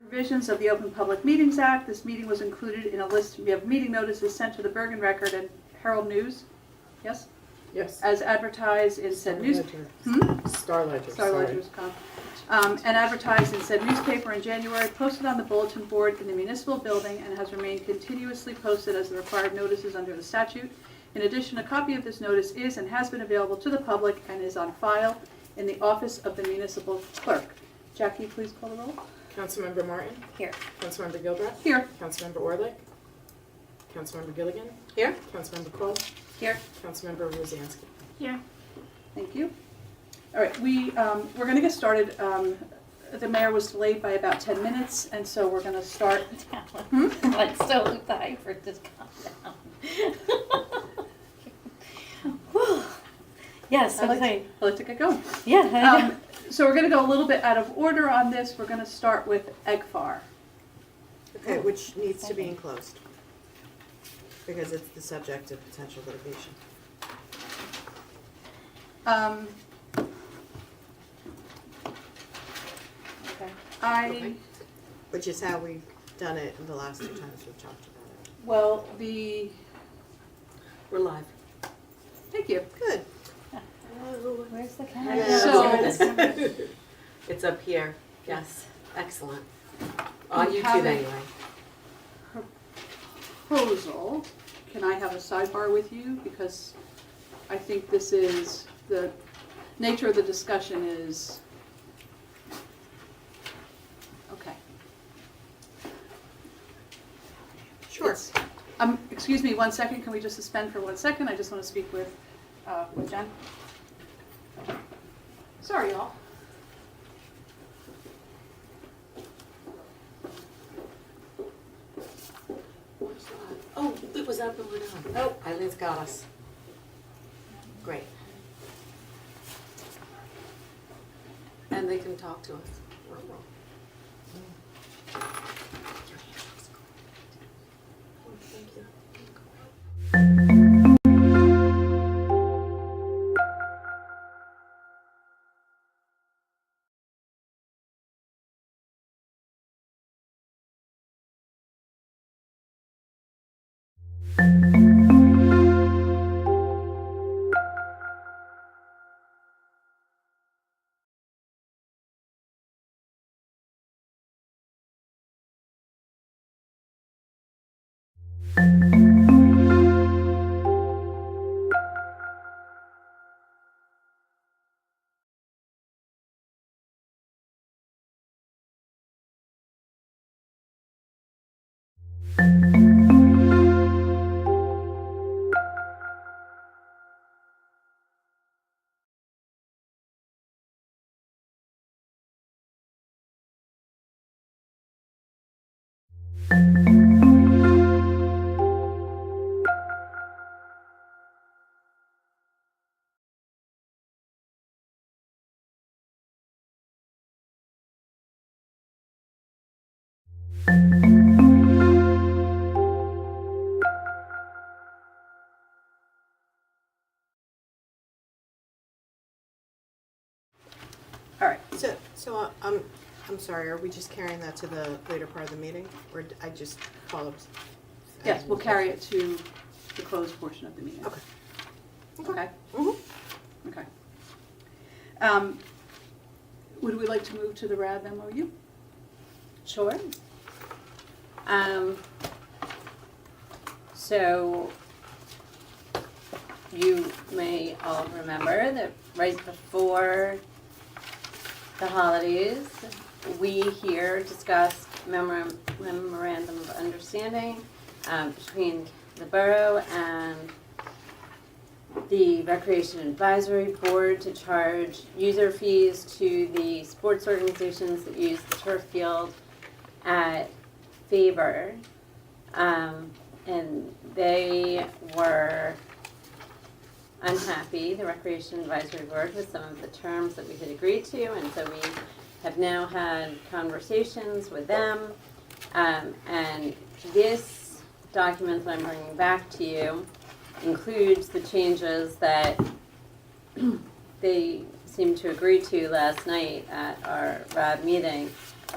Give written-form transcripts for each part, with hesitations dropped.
Provisions of the Open Public Meetings Act. This meeting was included in a list. We have meeting notices sent to the Bergen Record and Herald News. Yes? Yes. As advertised in said newspaper. Star Ledger. Star Ledger's and advertised in said newspaper in January, posted on the bulletin board in the municipal building, and has remained continuously posted as the required notices under the statute. In addition, a copy of this notice is and has been available to the public and is on file in the office of the municipal clerk. Jackie, please call the roll. Councilmember Martin? Here. Councilmember Gilbreth? Here. Councilmember Orlick? Councilmember Gilligan? Here. Councilmember Cole? Here. Councilmember Rosansky? Here. Thank you. All right, we're going to get started. The mayor was delayed by about 10 minutes, and so we're going to start. Like so tired for this calm down. Yes, okay. I like to get going. Yeah. So we're going to go a little bit out of order on this. We're going to start with EGFAR. Okay, which needs to be enclosed, because it's the subject of potential litigation. Okay. Okay. Which is how we've done it in the last 2 times we've talked about it. Well, We're live. thank you. Good. Where's the Yeah. camera? So- It's up here. Yes, excellent. On We YouTube have a anyway. Proposal. Can I have a sidebar with you? Because I think this is, the nature of the discussion is, okay. Sure. Excuse me 1 second, can we just suspend for 1 second? I just want to speak with Jen. Sorry, y'all. Oh, it was up and we're done. Oh, Eileen's got us. Great. And they can talk to us. I'm sorry, are we just carrying that to the later part of the meeting, or I just followed? Yes, we'll carry it to the closed portion of the meeting. Okay. Okay? Mhm. Okay. Would we like to move to the RAB MOU? Sure. So you may all remember that right before the holidays, we here discussed memorandum of understanding between the borough and the Recreation Advisory Board to charge user fees to the sports organizations that use the turf field at Faber. And they were unhappy, the Recreation Advisory Board, with some of the terms that we had agreed to, and so we have now had conversations with them. And this document that I'm bringing back to you includes the changes that they seemed to agree to last night at our RAB meeting.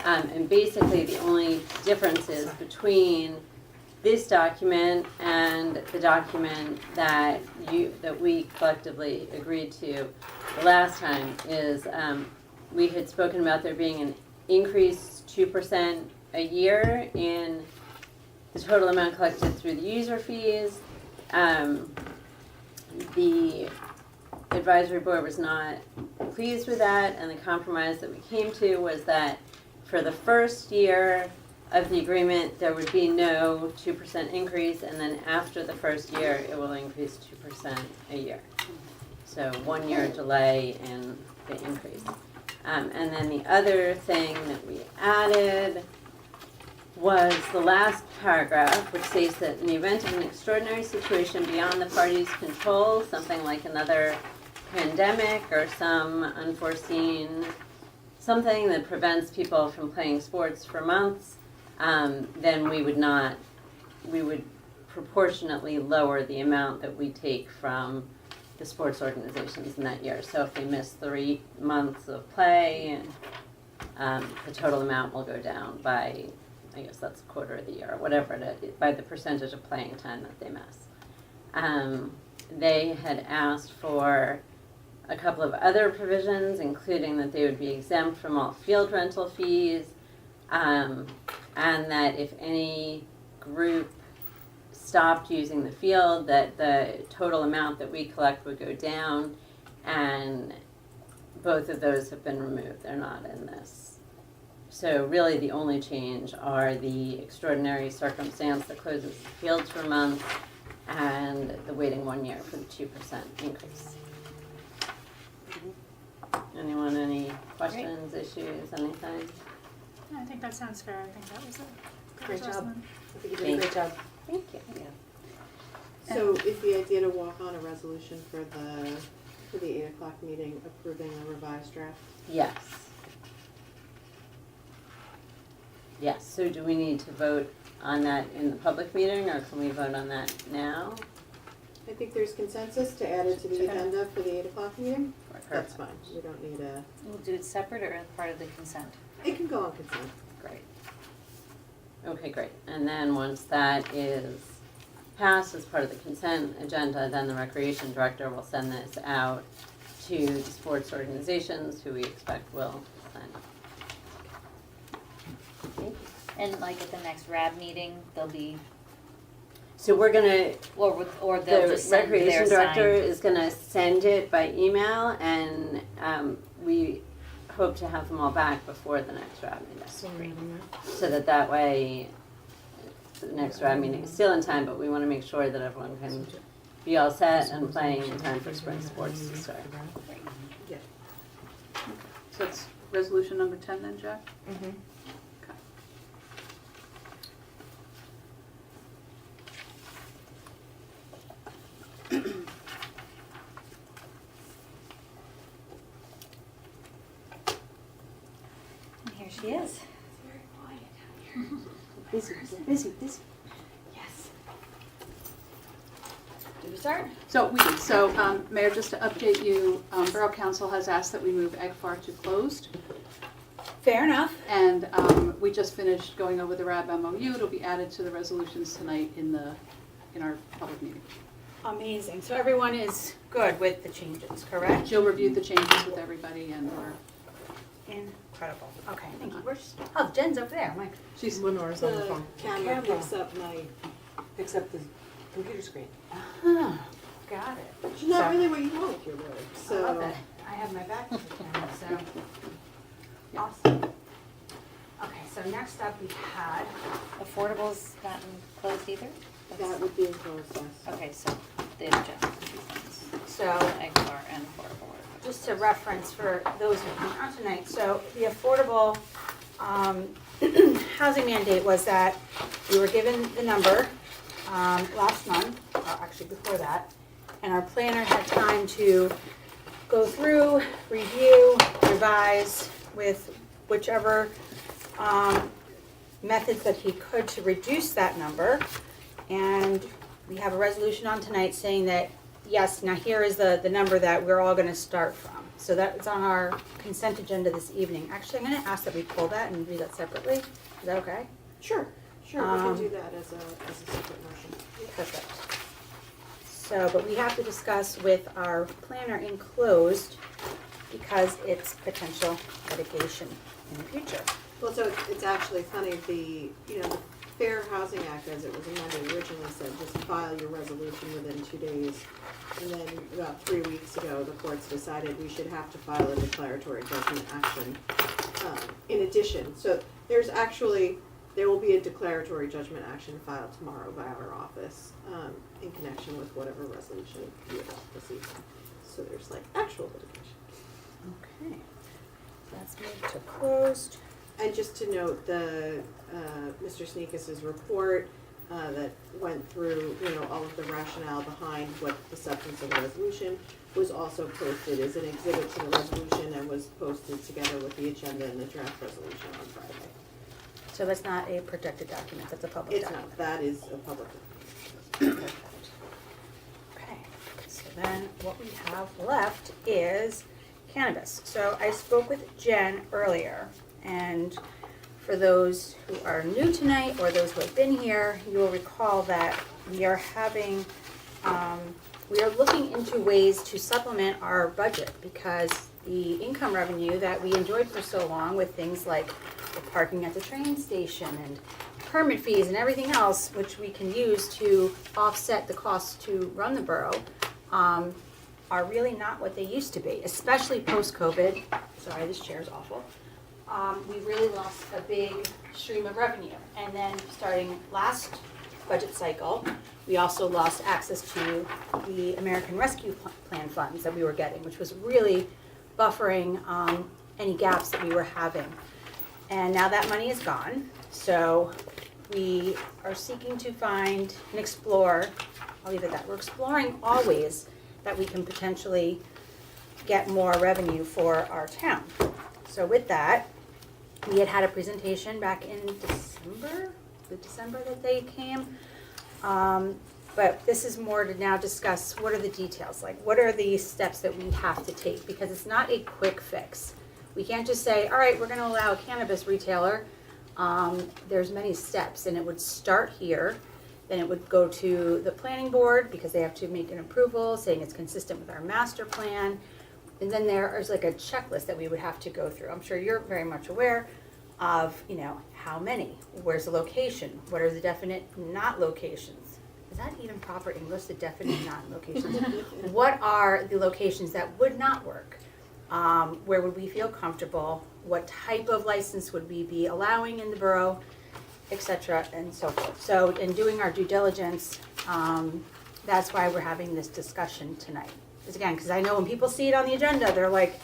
And basically the only differences between this document and the document that we collectively agreed to the last time is we had spoken about there being an increase 2% a year in the total amount collected through the user fees. The advisory board was not pleased with that, and the compromise that we came to was that for the first year of the agreement, there would be no 2% increase, and then after the first year, it will increase 2% a year. So 1 year delay in the increase. And then the other thing that we added was the last paragraph, which states that in the event of an extraordinary situation beyond the parties' control, something like another pandemic or some unforeseen something that prevents people from playing sports for months, then we would proportionately lower the amount that we take from the sports organizations in that year. So if they miss 3 months of play, the total amount will go down by, I guess that's a quarter of the year, or whatever it is, by the percentage of playing time that they miss. They had asked for a couple of other provisions, including that they would be exempt from all field rental fees, and that if any group stopped using the field, that the total amount that we collect would go down, and both of those have been removed. They're not in this. So really the only change are the extraordinary circumstance that closes the fields for months and the waiting 1 year for the 2% increase. Anyone, any questions, issues, anything? I think that sounds fair. I think that was a Great job. adjustment. I think you did a great job. Thank you. So is the idea to walk on a resolution for the 8 o'clock meeting approving a revised draft? Yes. Yes, so do we need to vote on that in the public meeting, or can we vote on that now? I think there's consensus to add it to the agenda for the 8 o'clock meeting. That's Perfect. fine, we don't need a, We'll do it separate or as part of the consent? it can go on consent. Great. Okay, great. And then once that is passed as part of the consent agenda, then the recreation director will send this out to the sports organizations who we expect will sign up. Thank you. And like at the next RAB meeting, they'll be, So we're gonna, or they'll the just send their recreation director signed. is gonna send it by email, and we hope to have them all back before the next RAB meeting. So that way, the next RAB meeting is still in time, but we wanna make sure that everyone can be all set and playing in time for spring sports to start. So it's resolution number 10 then, Jack? Mm-hmm. Okay. And here she is. Very quiet out here. Busy, busy, busy. Yes. Do start? So we did. So, Mayor, just to update you, Borough Council has asked that we move EGFAR to closed. Fair enough. And we just finished going over the RAB MOU. It'll be added to the resolutions tonight in our public meeting. Amazing. So everyone is good with the changes, correct? Jill reviewed the changes with everybody, and Incredible. Okay, thank you. Oh, Jen's over there. Mike. she's Lenore's on the The phone. camera picks up my, Picks up the computer screen. Ah, got it. which is not really what you want with your work, I love so. it. I have my back to the camera, so. Awesome. Okay, so next up we had, Affordable's not closed either? That would be in process. Okay, so the agenda. so EGFAR and affordable. are- just to reference for those who came out tonight, so the affordable housing mandate was that we were given the number last month, or actually before that, and our planner had time to go through, review, revise with whichever methods that he could to reduce that number. And we have a resolution on tonight saying that, yes, now here is the number that we're all gonna start from. So that is on our consent agenda this evening. Actually, I'm gonna ask that we pull that and do that separately. Is that okay? Sure, we can Um, do that as a separate motion. Perfect. So, but we have to discuss with our planner in closed because it's potential litigation in the future. Well, so it's actually funny, the Fair Housing Act, as it was amended, originally said just file your resolution within 2 days. And then about 3 weeks ago, the courts decided we should have to file a declaratory judgment action in addition. So there will be a declaratory judgment action filed tomorrow by our office in connection with whatever resolution you adopt this evening. So there's like actual litigation. Okay. That's moved to closed. And just to note, Mr. Sneakus's report that went through, all of the rationale behind what the substance of the resolution was also posted as an exhibit to the resolution and was posted together with the agenda and the draft resolution on Friday. So that's not a protected document, that's a public It's document. not, that is a public. Perfect. Okay, so then what we have left is cannabis. So I spoke with Jen earlier, and for those who are new tonight or those who have been here, you will recall that we are having, we are looking into ways to supplement our budget because the income revenue that we enjoyed for so long with things like the parking at the train station and permit fees and everything else, which we can use to offset the costs to run the borough, are really not what they used to be, especially post-COVID. Sorry, this chair is awful. We really lost a big stream of revenue. And then starting last budget cycle, we also lost access to the American Rescue Plan funds that we were getting, which was really buffering any gaps that we were having. And now that money is gone, so we are seeking to find and explore, I'll leave it at that, we're exploring all ways that we can potentially get more revenue for our town. So with that, we had a presentation back in December, that they came. But this is more to now discuss what are the details, like what are the steps that we have to take, because it's not a quick fix. We can't just say, all right, we're gonna allow a cannabis retailer. There's many steps, and it would start here, then it would go to the planning board, because they have to make an approval, saying it's consistent with our master plan. And then there is like a checklist that we would have to go through. I'm sure you're very much aware of, how many, where's the location, what are the definite not locations? Is that even proper English, the definite not locations? What are the locations that would not work? Where would we feel comfortable? What type of license would we be allowing in the borough, et cetera, and so forth. So in doing our due diligence, that's why we're having this discussion tonight. Because I know when people see it on the agenda, they're like,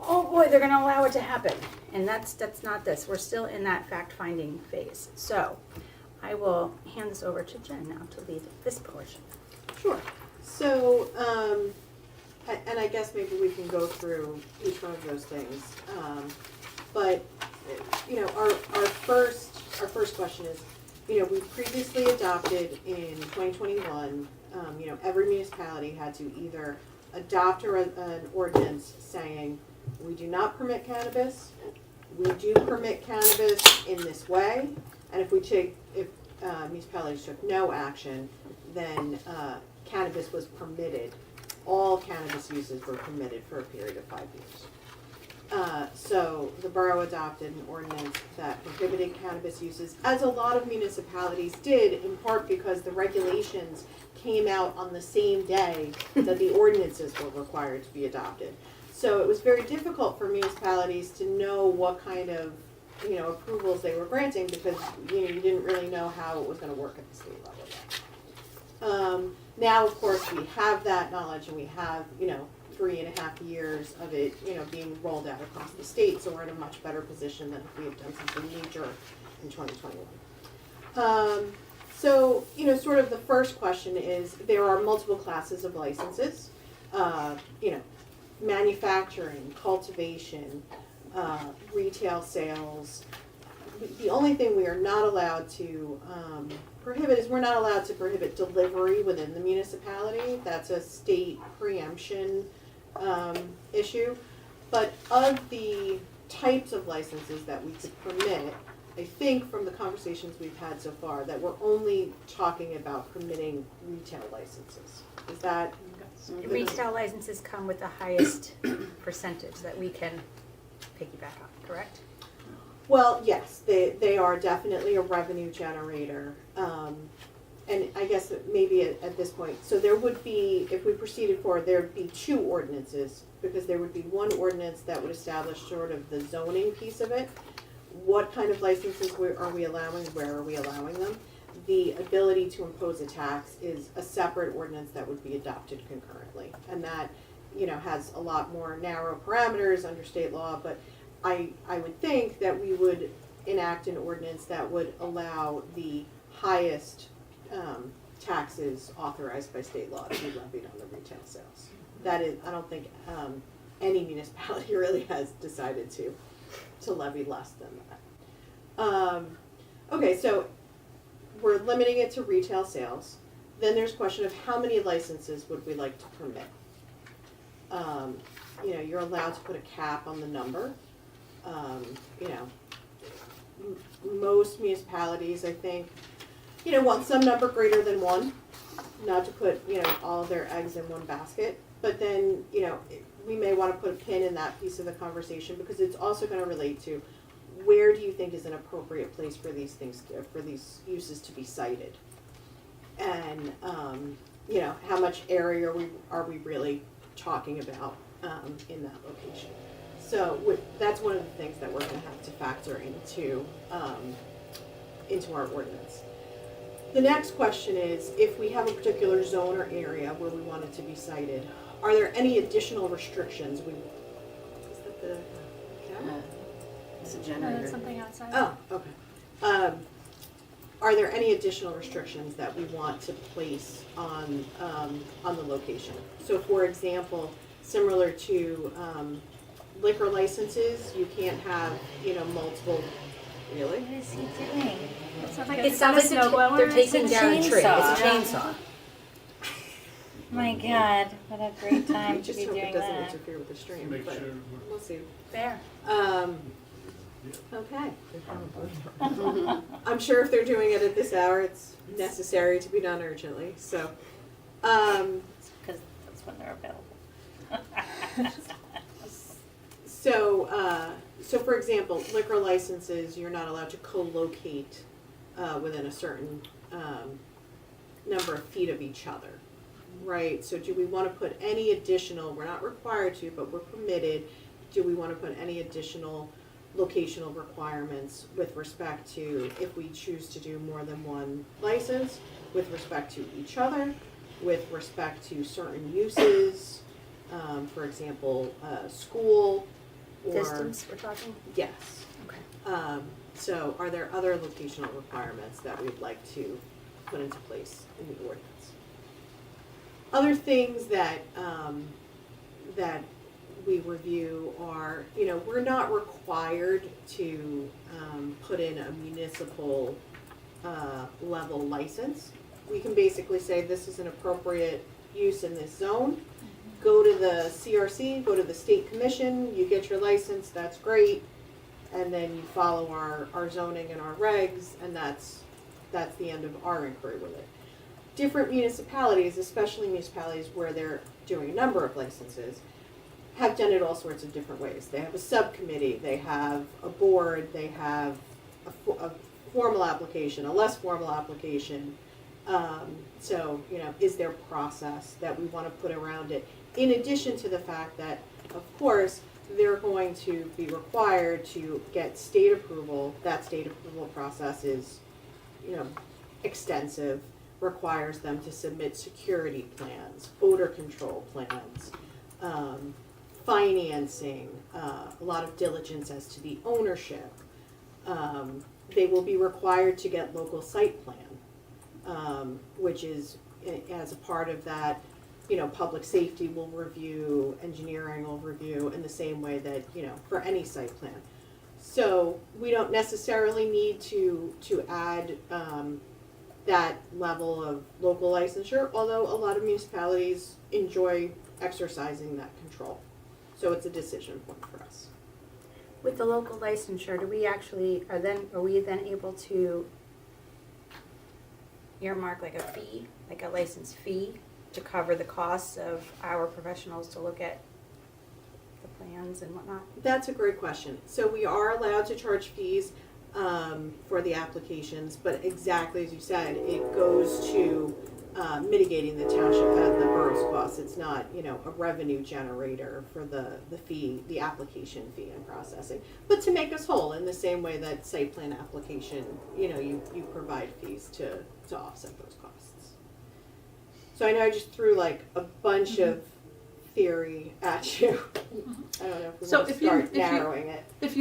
oh boy, they're gonna allow it to happen. And that's not this. We're still in that fact-finding phase. So I will hand this over to Jen now to lead this portion. Sure. So, and I guess maybe we can go through each one of those things. But, our first question is, we previously adopted in 2021 every municipality had to either adopt an ordinance saying, we do not permit cannabis, we do permit cannabis in this way, and if municipalities took no action, then cannabis was permitted. All cannabis uses were permitted for a period of 5 years. So the borough adopted an ordinance that prohibited cannabis uses, as a lot of municipalities did, in part because the regulations came out on the same day that the ordinances were required to be adopted. So it was very difficult for municipalities to know what kind of, approvals they were granting, because, you didn't really know how it was gonna work at the state level. Now, of course, we have that knowledge, and we have, 3.5 years of it, being rolled out across the state, so we're in a much better position than if we had done something major in 2021. So, sort of the first question is, there are multiple classes of licenses, manufacturing, cultivation, retail sales. The only thing we are not allowed to prohibit is we're not allowed to prohibit delivery within the municipality. That's a state preemption issue. But of the types of licenses that we could permit, I think from the conversations we've had so far that we're only talking about permitting retail licenses. Is that? Retail licenses come with the highest percentage that we can piggyback on, correct? Well, yes, they are definitely a revenue generator. And I guess that maybe at this point, so there would be, if we proceeded forward, there'd be 2 ordinances, because there would be one ordinance that would establish sort of the zoning piece of it. What kind of licenses are we allowing, where are we allowing them? The ability to impose a tax is a separate ordinance that would be adopted concurrently. And that, has a lot more narrow parameters under state law, but I would think that we would enact an ordinance that would allow the highest taxes authorized by state law to be levied on the retail sales. That is, I don't think any municipality really has decided to levy less than that. Okay, so we're limiting it to retail sales. Then there's a question of how many licenses would we like to permit? You're allowed to put a cap on the number. Most municipalities, I think, want some number greater than 1, not to put, all of their eggs in one basket. But then, we may want to put a pin in that piece of the conversation, because it's also going to relate to where do you think is an appropriate place for these things, for these uses to be cited? And, how much area are we really talking about in that location? So that's one of the things that we're going to have to factor into our ordinance. The next question is, if we have a particular zone or area where we want it to be cited, are there any additional restrictions? Is that the camera? It's a No, generator. that's something outside. Oh, okay. Are there any additional restrictions that we want to place on the location? So, for example, similar to liquor licenses, you can't have, multiple. Really? What is he doing? It sounds like It sounds like they're taking down a tree. It's a chainsaw. My God, what a great time to Just be hope it doing doesn't that. interfere with the stream, Make but sure we'll see. Fair. Okay. I'm sure if they're doing it at this hour, it's necessary to be done urgently, so. Because that's when they're available. So for example, liquor licenses, you're not allowed to co-locate within a certain number of feet of each other, right? So do we want to put any additional, we're not required to, but we're permitted, do we want to put any additional locational requirements with respect to if we choose to do more than one license, with respect to each other, with respect to certain uses, for example, school or. Distance, we're talking? Yes. Okay. So are there other locational requirements that we'd like to put into place in the ordinance? Other things that, that we review are, we're not required to put in a municipal level license. we can basically say this is an appropriate use in this zone. Go to the CRC, go to the state commission, you get your license, that's great. And then you follow our zoning and our regs, and that's the end of our inquiry with it. Different municipalities, especially municipalities where they're doing a number of licenses, have done it all sorts of different ways. They have a subcommittee, they have a board, they have a formal application, a less formal application. So, is there process that we want to put around it? In addition to the fact that, of course, they're going to be required to get state approval. That state approval process is, extensive, requires them to submit security plans, odor control plans, financing, a lot of diligence as to the ownership. They will be required to get local site plan, which is, as a part of that, public safety will review, engineering will review in the same way that, for any site plan. So we don't necessarily need to add that level of local licensure, although a lot of municipalities enjoy exercising that control. So it's a decision point for us. With the local licensure, are we then able to earmark like a fee, like a license fee, to cover the costs of our professionals to look at the plans and whatnot? That's a great question. So we are allowed to charge fees for the applications, but exactly as you said, it goes to mitigating the township and the borough's costs. It's not, a revenue generator for the fee, the application fee and processing, but to make us whole in the same way that site plan application, you provide fees to offset those costs. So I know I just threw like a bunch of theory at you. I don't know if we So want to start narrowing it. If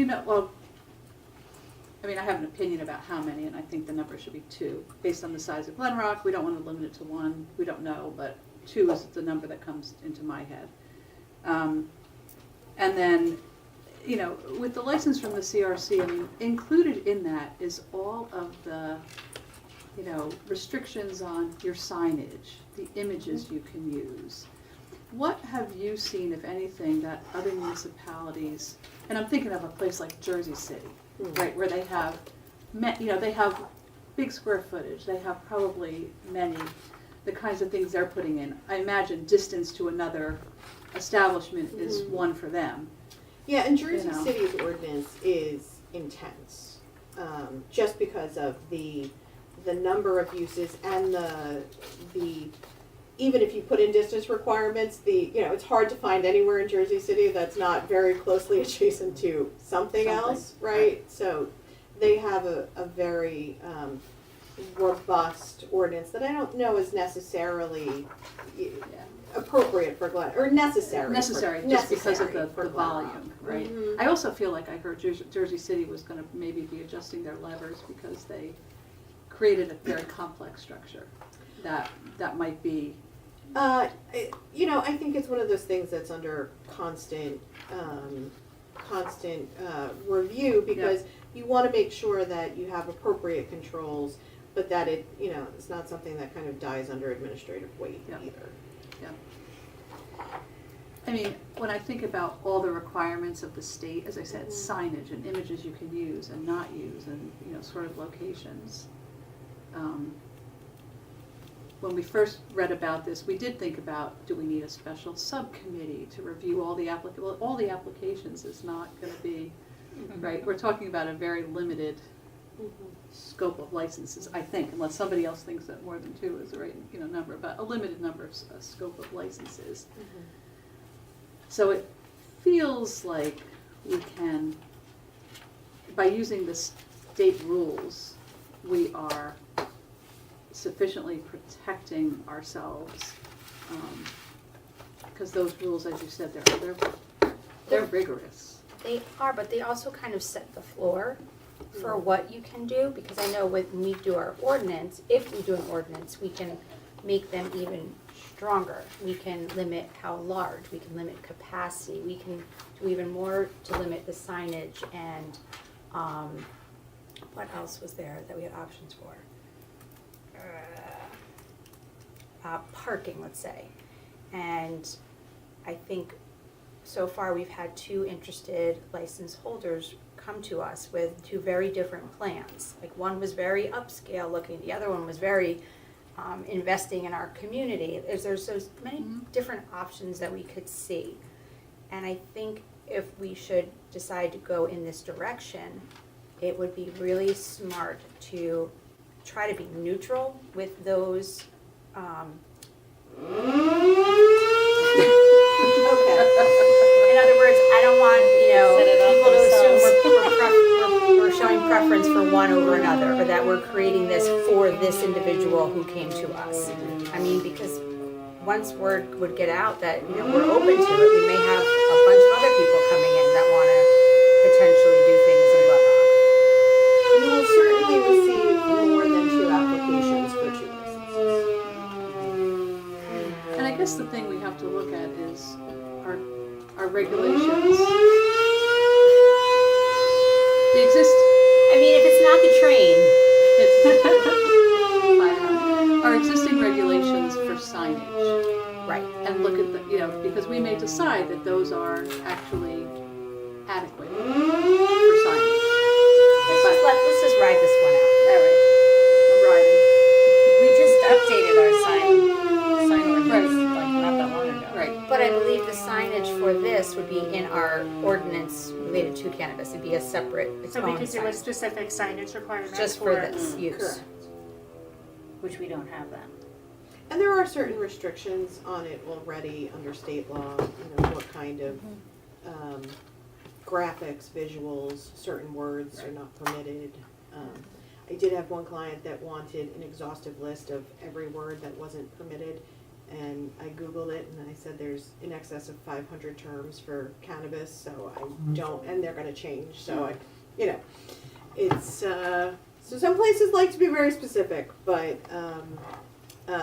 I have an opinion about how many, and I think the number should be 2. Based on the size of Glen Rock, we don't want to limit it to 1. We don't know, but 2 is the number that comes into my head. And then, with the license from the CRC, included in that is all of the, restrictions on your signage, the images you can use. What have you seen, if anything, that other municipalities, and I'm thinking of a place like Jersey City, right, where they have, they have big square footage, they have probably the kinds of things they're putting in. I imagine distance to another establishment is one for them. Yeah, and Jersey City's ordinance is intense, just because of the number of uses and the even if you put in distance requirements, it's hard to find anywhere in Jersey City that's not very closely adjacent to something else, right? So they have a very robust ordinance that I don't know is necessarily appropriate for Glen, or necessary Just because of the for Glen volume, Rock. right? Mhm. I also feel like I heard Jersey City was going to maybe be adjusting their levers because they created a very complex structure that might be. I think it's one of those things that's under constant review, because you want to make sure that you have appropriate controls, but that it's not something that kind of dies under administrative weight either. When I think about all the requirements of the state, as I said, signage and images you can use and not use, and sort of locations. When we first read about this, we did think about, do we need a special subcommittee to review all the applications is not going to be, right? We're talking about a very limited scope of licenses, I think, unless somebody else thinks that more than 2 is the right number, but a limited number of scope of licenses. So it feels like we can, by using the state rules, we are sufficiently protecting ourselves, because those rules, as you said, they're rigorous. They are, but they also kind of set the floor for what you can do, because I know when we do our ordinance, if we do an ordinance, we can make them even stronger. We can limit how large, we can limit capacity, we can do even more to limit the signage, and what else was there that we had options for? parking, let's say. And I think so far we've had 2 interested license holders come to us with 2 very different plans. Like one was very upscale looking, the other one was very investing in our community. There's so many different options that we could see. And I think if we should decide to go in this direction, it would be really smart to try to be neutral with those. In other words, I don't want, Set it up people to assume themselves. we're showing preference for one over another, or that we're creating this for this individual who came to us. I mean, because once word would get out that, we're open to it, we may have a bunch of other people coming in that want to potentially do things in Butt Rock. You will certainly receive more than 2 applications for 2 licenses. And I guess the thing we have to look at is our regulations. The exist, I mean, if it's not the train, our existing regulations for signage, right. and look at the, because we may decide that those are actually adequate for signage. Let's just ride this one out. All right, I'm riding. We just updated our sign ordinance, like not that long ago. Right. But I believe the signage for this would be in our ordinance related to cannabis. It'd be a separate, its So we own could do a sign. specific signage requirement Just for this use. Correct. Which we don't have then. And there are certain restrictions on it already under state law, what kind of graphics, visuals, certain words are not permitted. I did have one client that wanted an exhaustive list of every word that wasn't permitted, and I Googled it and I said there's in excess of 500 terms for cannabis, so I don't, and they're gonna change, so it's, so some places like to be very specific, but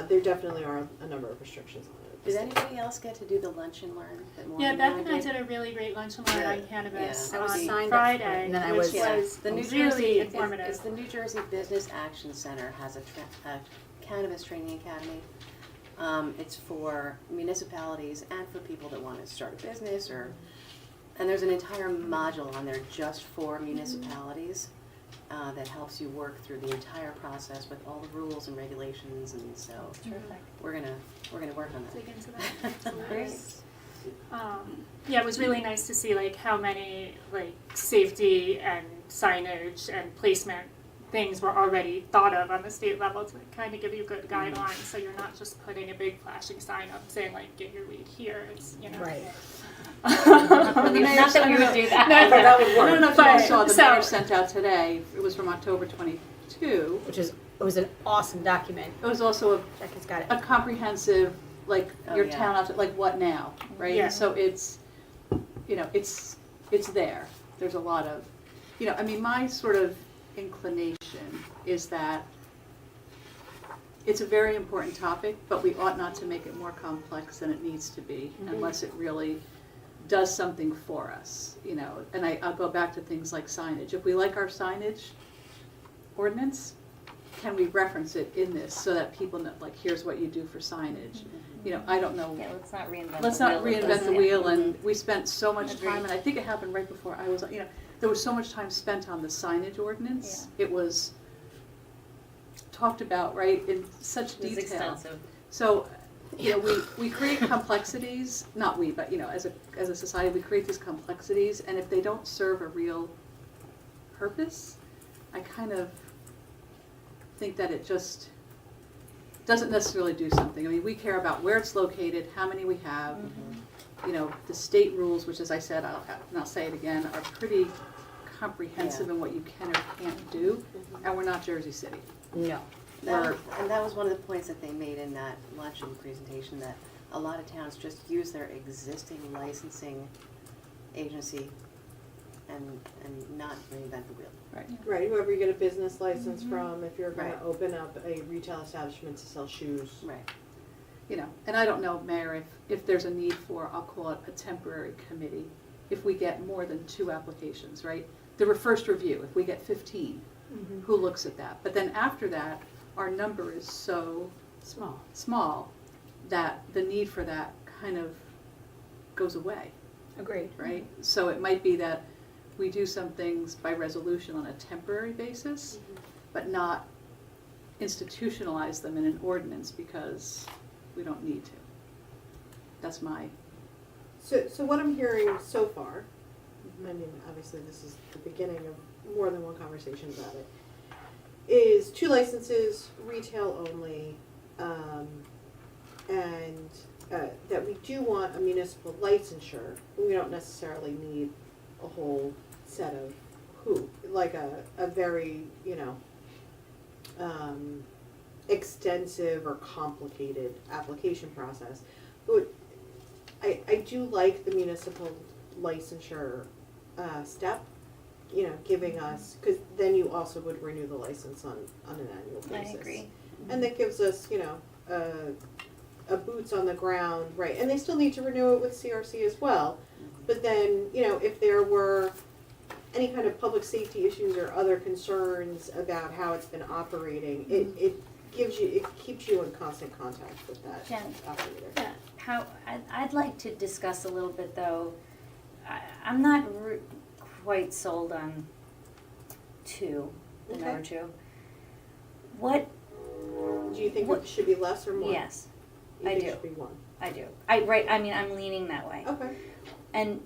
there definitely are a number of restrictions on it. Did anybody else get to do the lunch and learn that Maureen Yeah, Beth and and I did a really great lunch and learn on cannabis Yeah. I was on signed up for it, Friday, and then I which was- was The New really Jersey, informative. it's the New Jersey Business Action Center has a cannabis training academy. It's for municipalities and for people that want to start a business and there's an entire module on there just for municipalities that helps you work through the entire process with all the rules and regulations, and so we're gonna work on that. Dig into that. Yeah, it was really nice to see like how many like safety and signage and placement things were already thought of on the state level to kind of give you good guidelines, so you're not just putting a big flashing sign up saying like get your weed here. It's Right. Not that we would do that. No, I don't know if you all But- saw, the so- mayor sent out today, it was from October 22. It was an awesome document. It was also Jackie's got it. a comprehensive, like, Oh, your yeah. town, like, what now, right? Yeah. So it's, it's there. There's a lot of, my sort of inclination is that it's a very important topic, but we ought not to make it more complex than it needs to be unless it really does something for us, and I'll go back to things like signage. If we like our signage ordinance, can we reference it in this so that people know, like, here's what you do for signage? I don't know. Yeah, let's not reinvent the wheel. Let's not with reinvent this. the wheel, and we spent so much Agreed. time, and I think it happened right before I was, there was so much time spent on the signage ordinance. It was talked about, right, in such It was detail. extensive. So, we create complexities, not we, but, as a society, we create these complexities, and if they don't serve a real purpose, I kind of think that it just doesn't necessarily do something. I mean, we care about where it's located, how many we have, the state rules, which, as I said, and I'll say it again, are pretty comprehensive in what you can or can't do, and we're not Jersey City. No. And that was one of the points that they made in that luncheon presentation, that a lot of towns just use their existing licensing agency and not reinvent the wheel. Right, whoever you get a business license from, if you're gonna Right. open up a retail establishment to sell shoes. Right. And I don't know, Mayor, if there's a need for, I'll call it a temporary committee, if we get more than 2 applications, right? The first review, if we get 15, who looks at that? But then after that, our number is so Small. that the need for that kind of goes away, Agreed. right? So it might be that we do some things by resolution on a temporary basis, but not institutionalize them in an ordinance because we don't need to. That's my, So what I'm hearing so far, I mean, obviously this is the beginning of more than one conversation about it, is 2 licenses, retail only, and that we do want a municipal licensure. We don't necessarily need a whole set of like a very, extensive or complicated application process. But I do like the municipal licensure step, giving us, because then you also would renew the license on an annual basis. I agree. And that gives us, a boots on the ground, right? And they still need to renew it with CRC as well. But then, if there were any kind of public safety issues or other concerns about how it's been operating, it keeps you in constant contact with that Jen. operator. Yeah, I'd like to discuss a little bit though, I'm not quite sold on 2, the Okay. number 2. What, Do you think What- it should be less or more? yes, You I think do. it should be 1? I do. I'm leaning that way. Okay. And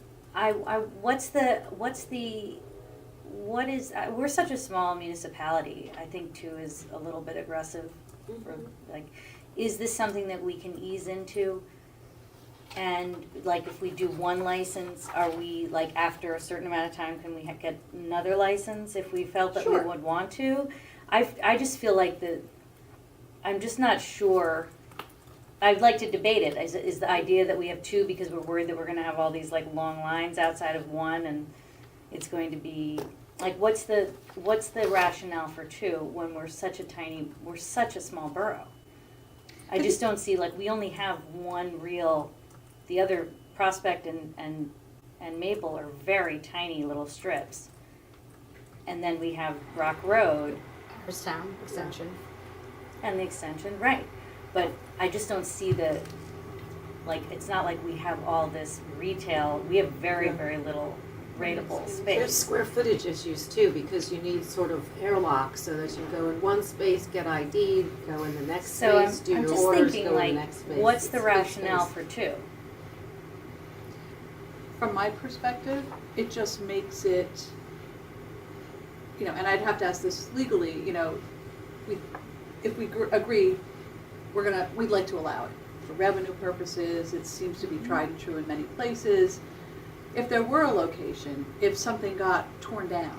we're such a small municipality, I think 2 is a little bit aggressive for, like, is this something that we can ease into? And like, if we do 1 license, are we, like, after a certain amount of time, can we get another license if we felt that we Sure. would want to? I just feel like I'm just not sure. I'd like to debate it. Is the idea that we have 2 because we're worried that we're gonna have all these like long lines outside of 1 and it's going to be, like, what's the rationale for 2 when we're such a small borough? I just don't see, like, we only have 1 real, the other Prospect and Maple are very tiny little strips. And then we have Rock Road Town extension. and the extension, right. But I just don't see it's not like we have all this retail, we have very, very little rateable There's space. square footage issues too, because you need sort of airlocks so that you go in one space, get ID, go in the next So I'm space, do your just orders, thinking, go in like, the next space. what's the It's big rationale space. for 2? from my perspective, it just makes it, and I'd have to ask this legally, if we agree, we'd like to allow it. For revenue purposes, it seems to be tried and true in many places. If there were a location, if something got torn down,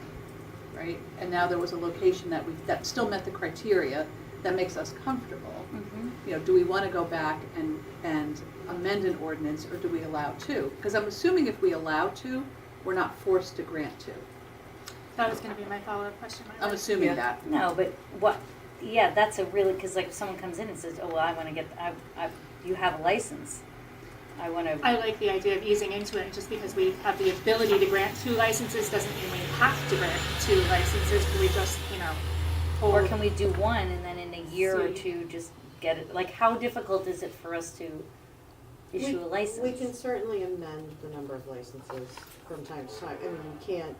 right, and now there was a location that still met the criteria, that makes us comfortable, do we want to go back and amend an ordinance, or do we allow 2? Because I'm assuming if we allow 2, we're not forced to grant 2. That was gonna be my follow-up question. I'm assuming that. No, but that's a really, because like if someone comes in and says, oh, well, I want to you have a license. I want to, I like the idea of easing into it, just because we have the ability to grant 2 licenses doesn't mean we have to grant 2 licenses. Can we just, hold? or can we do 1 and then in a year or See. 2 just get it? Like, how difficult is it for us to issue a license? We can certainly amend the number of licenses from time to time. I mean,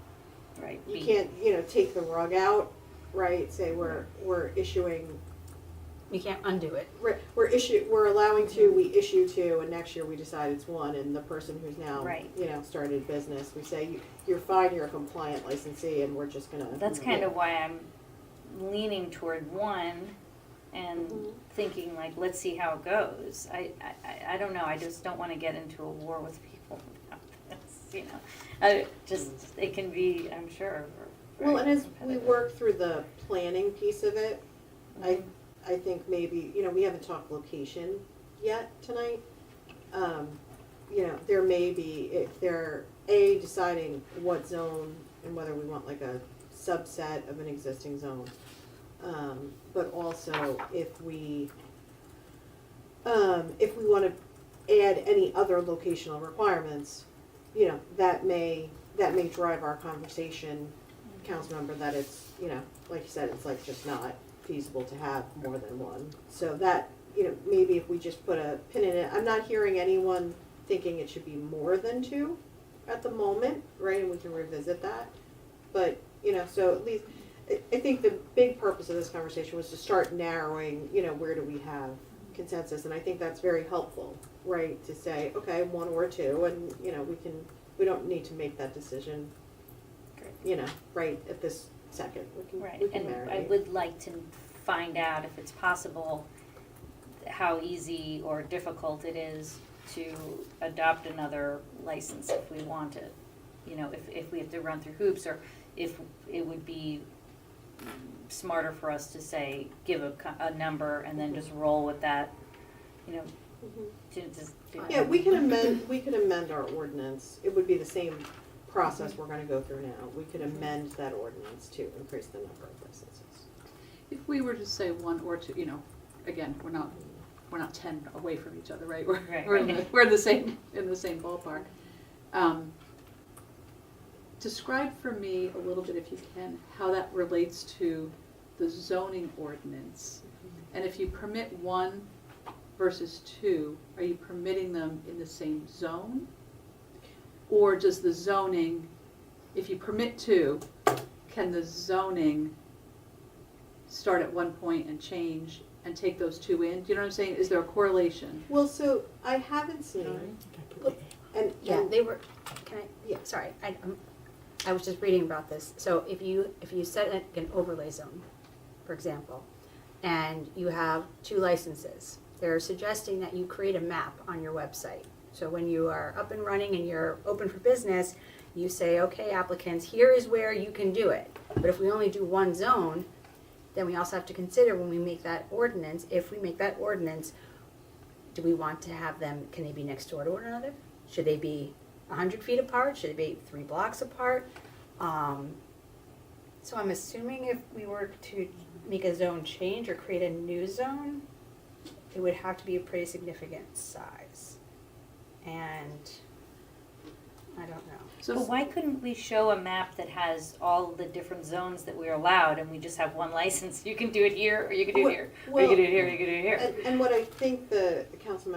Right. you can't, take the rug out, right? Say we're issuing, We can't undo it. we're allowing 2, we issue 2, and next year we decide it's 1, and the person who's now, Right. started business, we say, you're fine, you're a compliant licensee, and we're just gonna. That's kind of why I'm leaning toward 1 and thinking like, let's see how it goes. I don't know, I just don't want to get into a war with people about this, it can be, I'm sure, very Well, and as we competitive. work through the planning piece of it, I think maybe, we haven't talked location yet tonight. There may be, if they're, deciding what zone and whether we want like a subset of an existing zone. But also if we want to add any other locational requirements, that may drive our conversation, Councilmember, that it's, like you said, it's like just not feasible to have more than 1. So that maybe if we just put a pin in it, I'm not hearing anyone thinking it should be more than 2 at the moment, right, and we can revisit that. But, so at least, I think the big purpose of this conversation was to start narrowing, where do we have consensus, and I think that's very helpful, right, to say, okay, 1 or 2, and, we don't need to make that decision, right at this second. We Right, can and I marinate. would like to find out if it's possible how easy or difficult it is to adopt another license if we want it. If we have to run through hoops, or if it would be smarter for us to say, give a number and then just roll with that, to just do Yeah, we could amend our ordinance. It would be the same process we're gonna go through now. We could amend that ordinance to increase the number of licenses. If we were to say 1 or 2, again, we're not 10 away from each other, right? Right, We're right. we're in the same ballpark. Describe for me a little bit, if you can, how that relates to the zoning ordinance. And if you permit 1 versus 2, are you permitting them in the same zone? Or does the zoning, if you permit 2, can the zoning start at one point and change and take those 2 in? Do you know what I'm saying? Is there a correlation? Well, so I haven't seen, and, Yeah, and they were, can I, Yeah. sorry, I was just reading about this. So if you set an overlay zone, for example, and you have 2 licenses, they're suggesting that you create a map on your website. So when you are up and running and you're open for business, you say, okay, applicants, here is where you can do it. But if we only do 1 zone, then we also have to consider when we make that ordinance, if we make that ordinance, do we want to have them, can they be next door to one another? Should they be 100 feet apart? Should they be 3 blocks apart? So I'm assuming if we were to make a zone change or create a new zone, it would have to be a pretty significant size. And I don't know. But why couldn't we show a map that has all the different zones that we're allowed, and we just have 1 license? You can do it here, or you can do it here, or you can do it here, or you can do it here. and what I think the council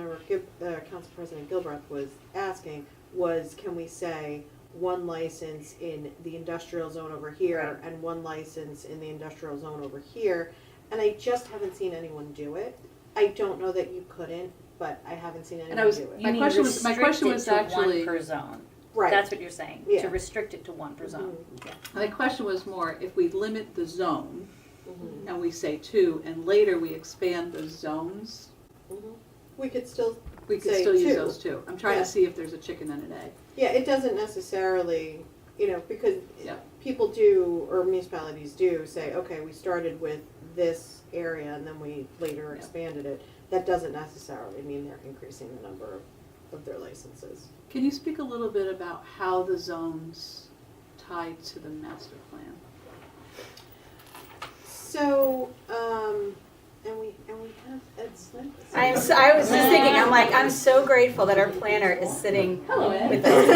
president Gilbreth was asking was, can we say 1 license in the industrial zone over here Right. and 1 license in the industrial zone over here? And I just haven't seen anyone do it. I don't know that you couldn't, but I haven't seen anyone And I was- do it. You My mean question was restrict it to actually- 1 per zone. Right. That's what you're saying, Yeah. to restrict it to 1 per zone. Yeah. My question was more, if we limit the zone Mhm. and we say 2, and later we expand the zones, Mhm. We could still, we could Say still use 2. those 2. I'm trying Yeah. to see if there's a chicken and an egg. yeah, it doesn't necessarily, because Yeah. people do, or municipalities do say, okay, we started with this area and then we later Yeah. expanded it. That doesn't necessarily mean they're increasing the number of their licenses. Can you speak a little bit about how the zones tie to the master plan? So, and we have Ed Smith. I was just thinking, I'm so grateful that our planner is sitting with us.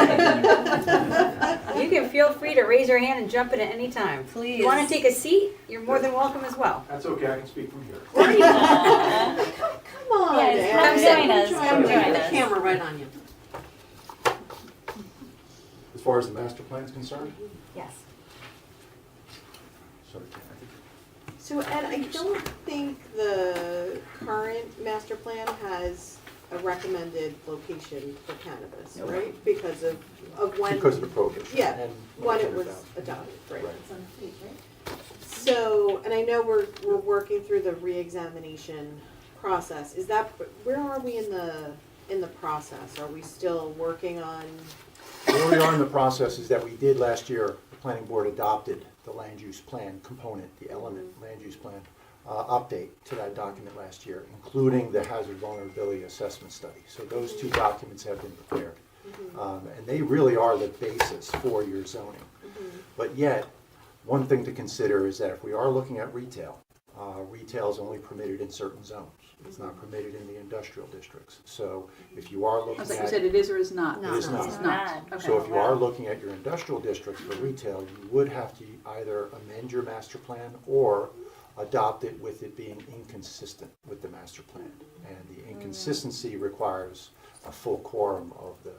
You can feel free to raise your hand and jump in at any time. If Please. you want to take a seat, you're more than welcome as well. That's okay, I can speak from here. Come on, Yes, Ed. come join us, come Put join the us. camera right on you. As far as the master plan is concerned, Yes. sorry, Ken, I think So Ed, I don't think the current master plan has a recommended location for cannabis, No. right? Because of when. because of the prohibition. Yeah, and when it what was about. adopted, right? Right. So, and I know we're working through the reexamination process. Is that, where are we in the process? Are we still working on? Where we are in the process is that we did last year, the planning board adopted the land use plan component, the element land use plan update to that document last year, including the hazard vulnerability assessment study. So those 2 documents have been prepared. And they really are the basis for your zoning. But yet, one thing to consider is that if we are looking at retail, retail is only permitted in certain zones. It's not permitted in the industrial districts. So if you are I looking was like, you at, said it is or is not? it is not. It's not. Okay. So if you are looking at your industrial districts for retail, you would have to either amend your master plan or adopt it with it being inconsistent with the master plan. And the inconsistency requires a full quorum of the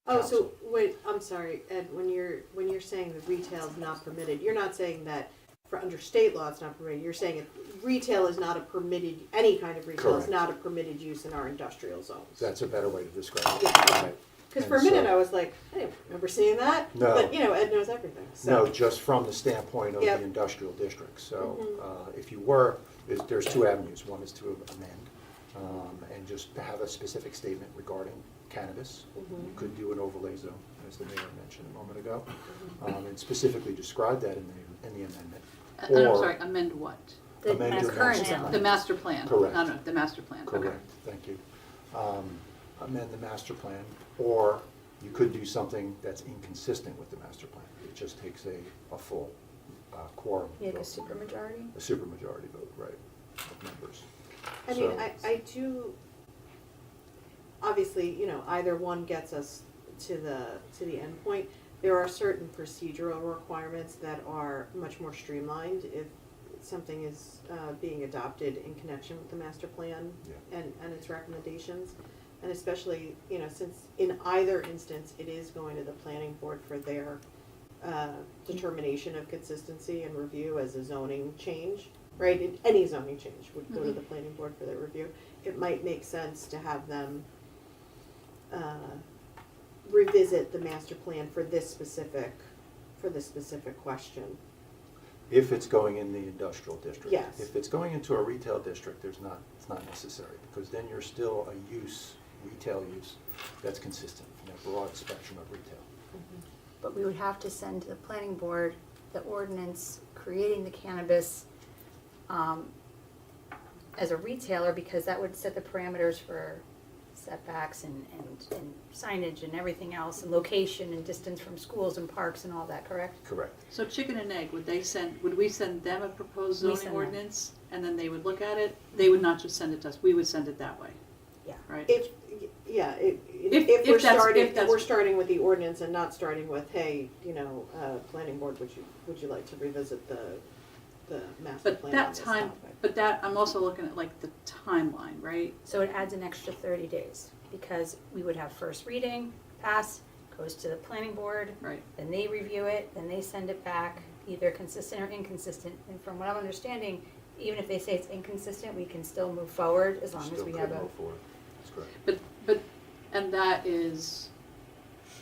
Oh, council. so wait, I'm sorry, Ed, when you're saying that retail is not permitted, you're not saying that for under state law it's not permitted, you're saying if retail is not a permitted, any kind of retail is Correct. not a permitted use in our industrial zones. That's a better way to describe it. Yeah. Right. Because And for a minute so- I was like, I didn't remember seeing that, No. but you know, Ed knows everything, so. No, just from the standpoint of Yep. the industrial district. So Mhm. if you were, there's two avenues. One is to amend and just to have a specific statement regarding cannabis. You could do an overlay zone, as the mayor mentioned a moment ago, and specifically describe that in the amendment. And I'm Or- sorry, amend what? The Amend your current master zone. plan. The master plan? Correct. No, the master plan, okay. Correct, thank you. Amend the master plan, or you could do something that's inconsistent with the master plan. It just takes a full quorum. Make a vote. supermajority? A supermajority vote, right, of members. I mean, So- I do, obviously, you know, either one gets us to the end point. There are certain procedural requirements that are much more streamlined if something is being adopted in connection with the master plan Yeah. and its recommendations. And especially, you know, since in either instance, it is going to the planning board for their determination of consistency and review as a zoning change, right? Any zoning change would go to the planning board for their review. It might make sense to have them revisit the master plan for this specific question. If it's going in the industrial district. Yes. If it's going into a retail district, it's not necessary, because then you're still a retail use, that's consistent in a broad spectrum of retail. But we would have to send to the planning board the ordinance creating the cannabis as a retailer, because that would set the parameters for setbacks and signage and everything else, and location and distance from schools and parks and all that, correct? Correct. So chicken and egg, would we send them a proposed We zoning send them. ordinance? And then they would look at it? They would not just send it to us, we would send it that way? Yeah. Right? If If we're that's- starting, if that's- if we're starting with the ordinance and not starting with, hey, you know, planning board, would you like to revisit the master But plan on that this time, topic? I'm also looking at like the timeline, right? So it adds an extra 30 days, because we would have first reading, pass, goes to the planning board, Right. then they review it, then they send it back, either consistent or inconsistent. And from what I'm understanding, even if they say it's inconsistent, we can still move forward as long as Still we could have a. move forward. That's correct. And that is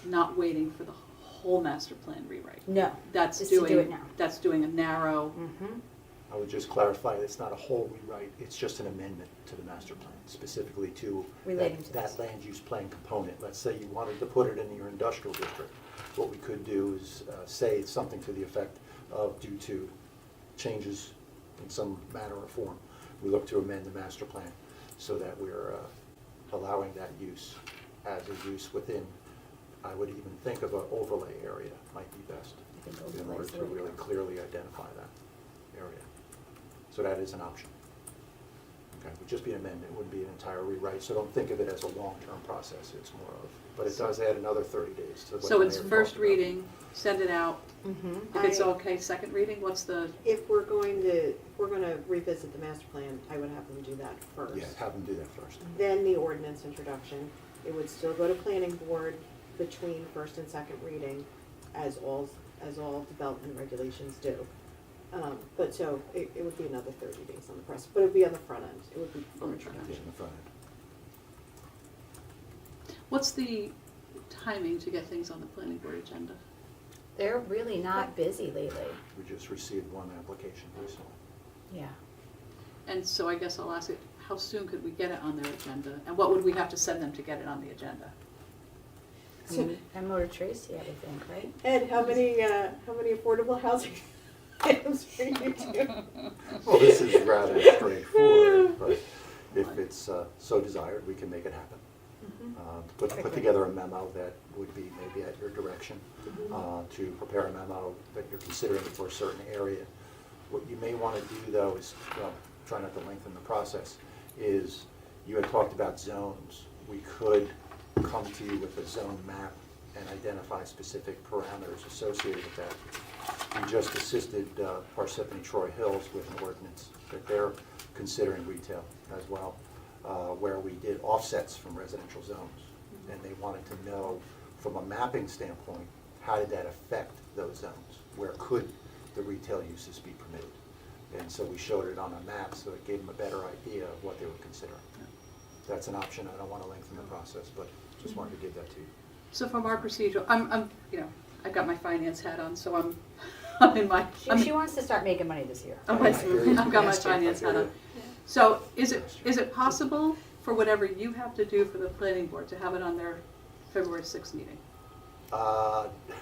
not waiting for the whole master plan rewrite. No, That's just to do it doing, now. that's doing a narrow, Mm-hmm. I would just clarify, it's not a whole rewrite, it's just an amendment to the master plan, specifically to Relating to that this. land use plan component. Let's say you wanted to put it in your industrial district. What we could do is say something to the effect of, due to changes in some manner or form, we look to amend the master plan so that we're allowing that use as a use within, I would even think of an overlay area might be best I think in overlay order is the to way to really go. clearly identify that area. So that is an option. Okay, it would just be an amendment, it wouldn't be an entire rewrite, so don't think of it as a long-term process, it's more of, but it does add another 30 days to what so the it's mayor first talked about. reading, send it out. Mm-hmm. If it's I- okay, second reading, what's the, If we're going to revisit the master plan, I would have them do that first. Yeah, have them do that first. Then the ordinance introduction. It would still go to planning board between first and second reading, as all development regulations do. But so it would be another 30 days on the press, but it would be on the front end. It would be before On the front Yeah, introduction. in the front end. what's the timing to get things on the planning board agenda? They're really not busy lately. We just received one application recently. Yeah. And so I guess I'll ask it, how soon could we get it on their agenda? And what would we have to send them to get it on the agenda? I motor Tracy, I would think, right? Ed, how many affordable housing items are you doing? Well, this is rather straightforward, but if it's so desired, we can make it happen. Put together a memo that would be maybe at your direction, to prepare a memo that you're considering for a certain area. What you may want to do, though, is, well, try not to lengthen the process, is you had talked about zones. We could come to you with a zone map and identify specific parameters associated with that. we just assisted Parsippany Troy Hills with an ordinance that they're considering retail as well, where we did offsets from residential zones. And they wanted to know, from a mapping standpoint, how did that affect those zones? Where could the retail uses be permitted? And so we showed it on a map, so it gave them a better idea of what they were considering. That's an option. I don't want to lengthen the process, but just wanted to give that to you. So from our procedural, I'm, I've got my finance hat on, so I'm in my, She wants to start making money this year. I've got my finance hat on. So is it possible for whatever you have to do for the planning board to have it on their February 6th meeting?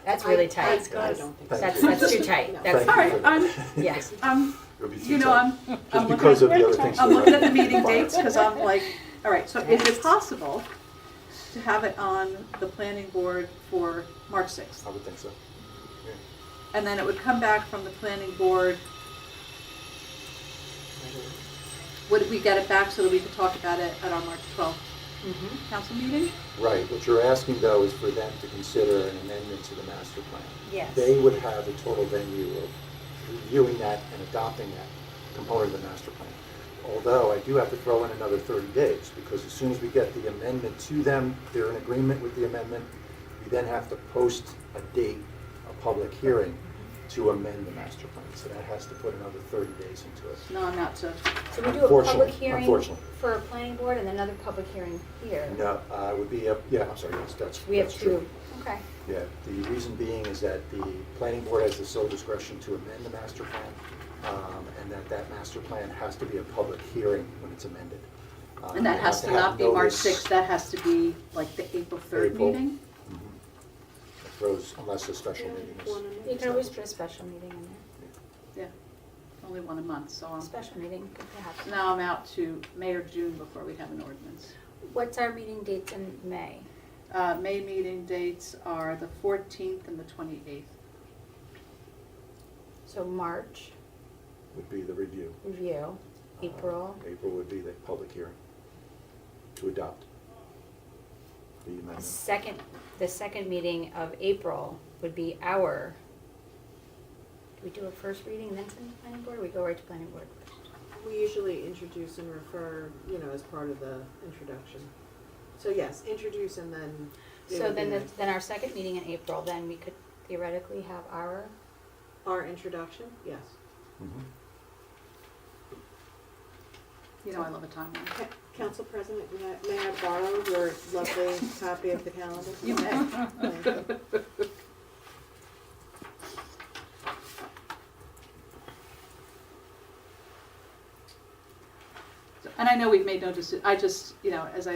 That's really tight. I don't think so. That's too tight. That's, All right, yes. It'll be too you know, tight. I'm Just looking because of at, the other things. I'm that looking are at the meeting required. dates, because I'm like, all right, so is it possible to have it on the planning board for March 6th? I would think so. Yeah. And then it would come back from the planning board. Would we get it back so that we could talk about it at our March 12th council meeting? Right, what you're asking though is for them to consider an amendment to the master plan. Yes. They would have a total venue of reviewing that and adopting that component of the master plan. Although I do have to throw in another 30 days, because as soon as we get the amendment to them, they're in agreement with the amendment, we then have to post a date, a public hearing, to amend the master plan. So that has to put another 30 days into it. No, I'm not to. So we do a public hearing Unfortunately. for a planning board and another public hearing here. No, it would be, yeah, I'm sorry, yes, We have that's true. two. Okay. Yeah, the reason being is that the planning board has the sole discretion to amend the master plan, and that master plan has to be a public hearing when it's amended. And that they has have to have not be March notice. 6th, that has to be like the April 3rd April. meeting? Mhm. It throws, unless a special meeting is. You can always put a special meeting in there. Only one a month, so I'm, Special meeting could happen. now I'm out to May or June before we have an ordinance. What's our meeting dates in May? May meeting dates are the 14th and the 28th. So March, Would be the review. review, April. April would be the public hearing to adopt the amendment. The second meeting of April would be our, do we do a first reading and then send to planning board, or we go right to planning board first? We usually introduce and refer, as part of the introduction. So yes, introduce and then. it So would be then our second meeting in April, then we could theoretically have our, Our introduction, yes. Mhm. You know I love a timeline. Council President, may I borrow your lovely copy of the calendar? You may. Thank you. And I know we've made no decision, I just, as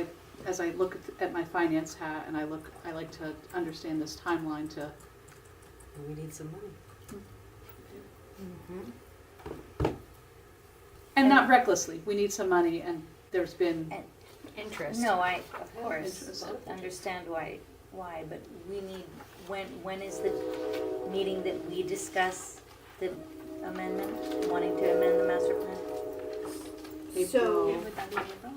I look at my finance hat and I like to understand this timeline to, And we need some money. and not recklessly, we need some money and there's been, interest. No, of course, Interest. understand why, but we need, when is the meeting that we discuss the amendment, wanting to amend the master plan? So, Would that be April?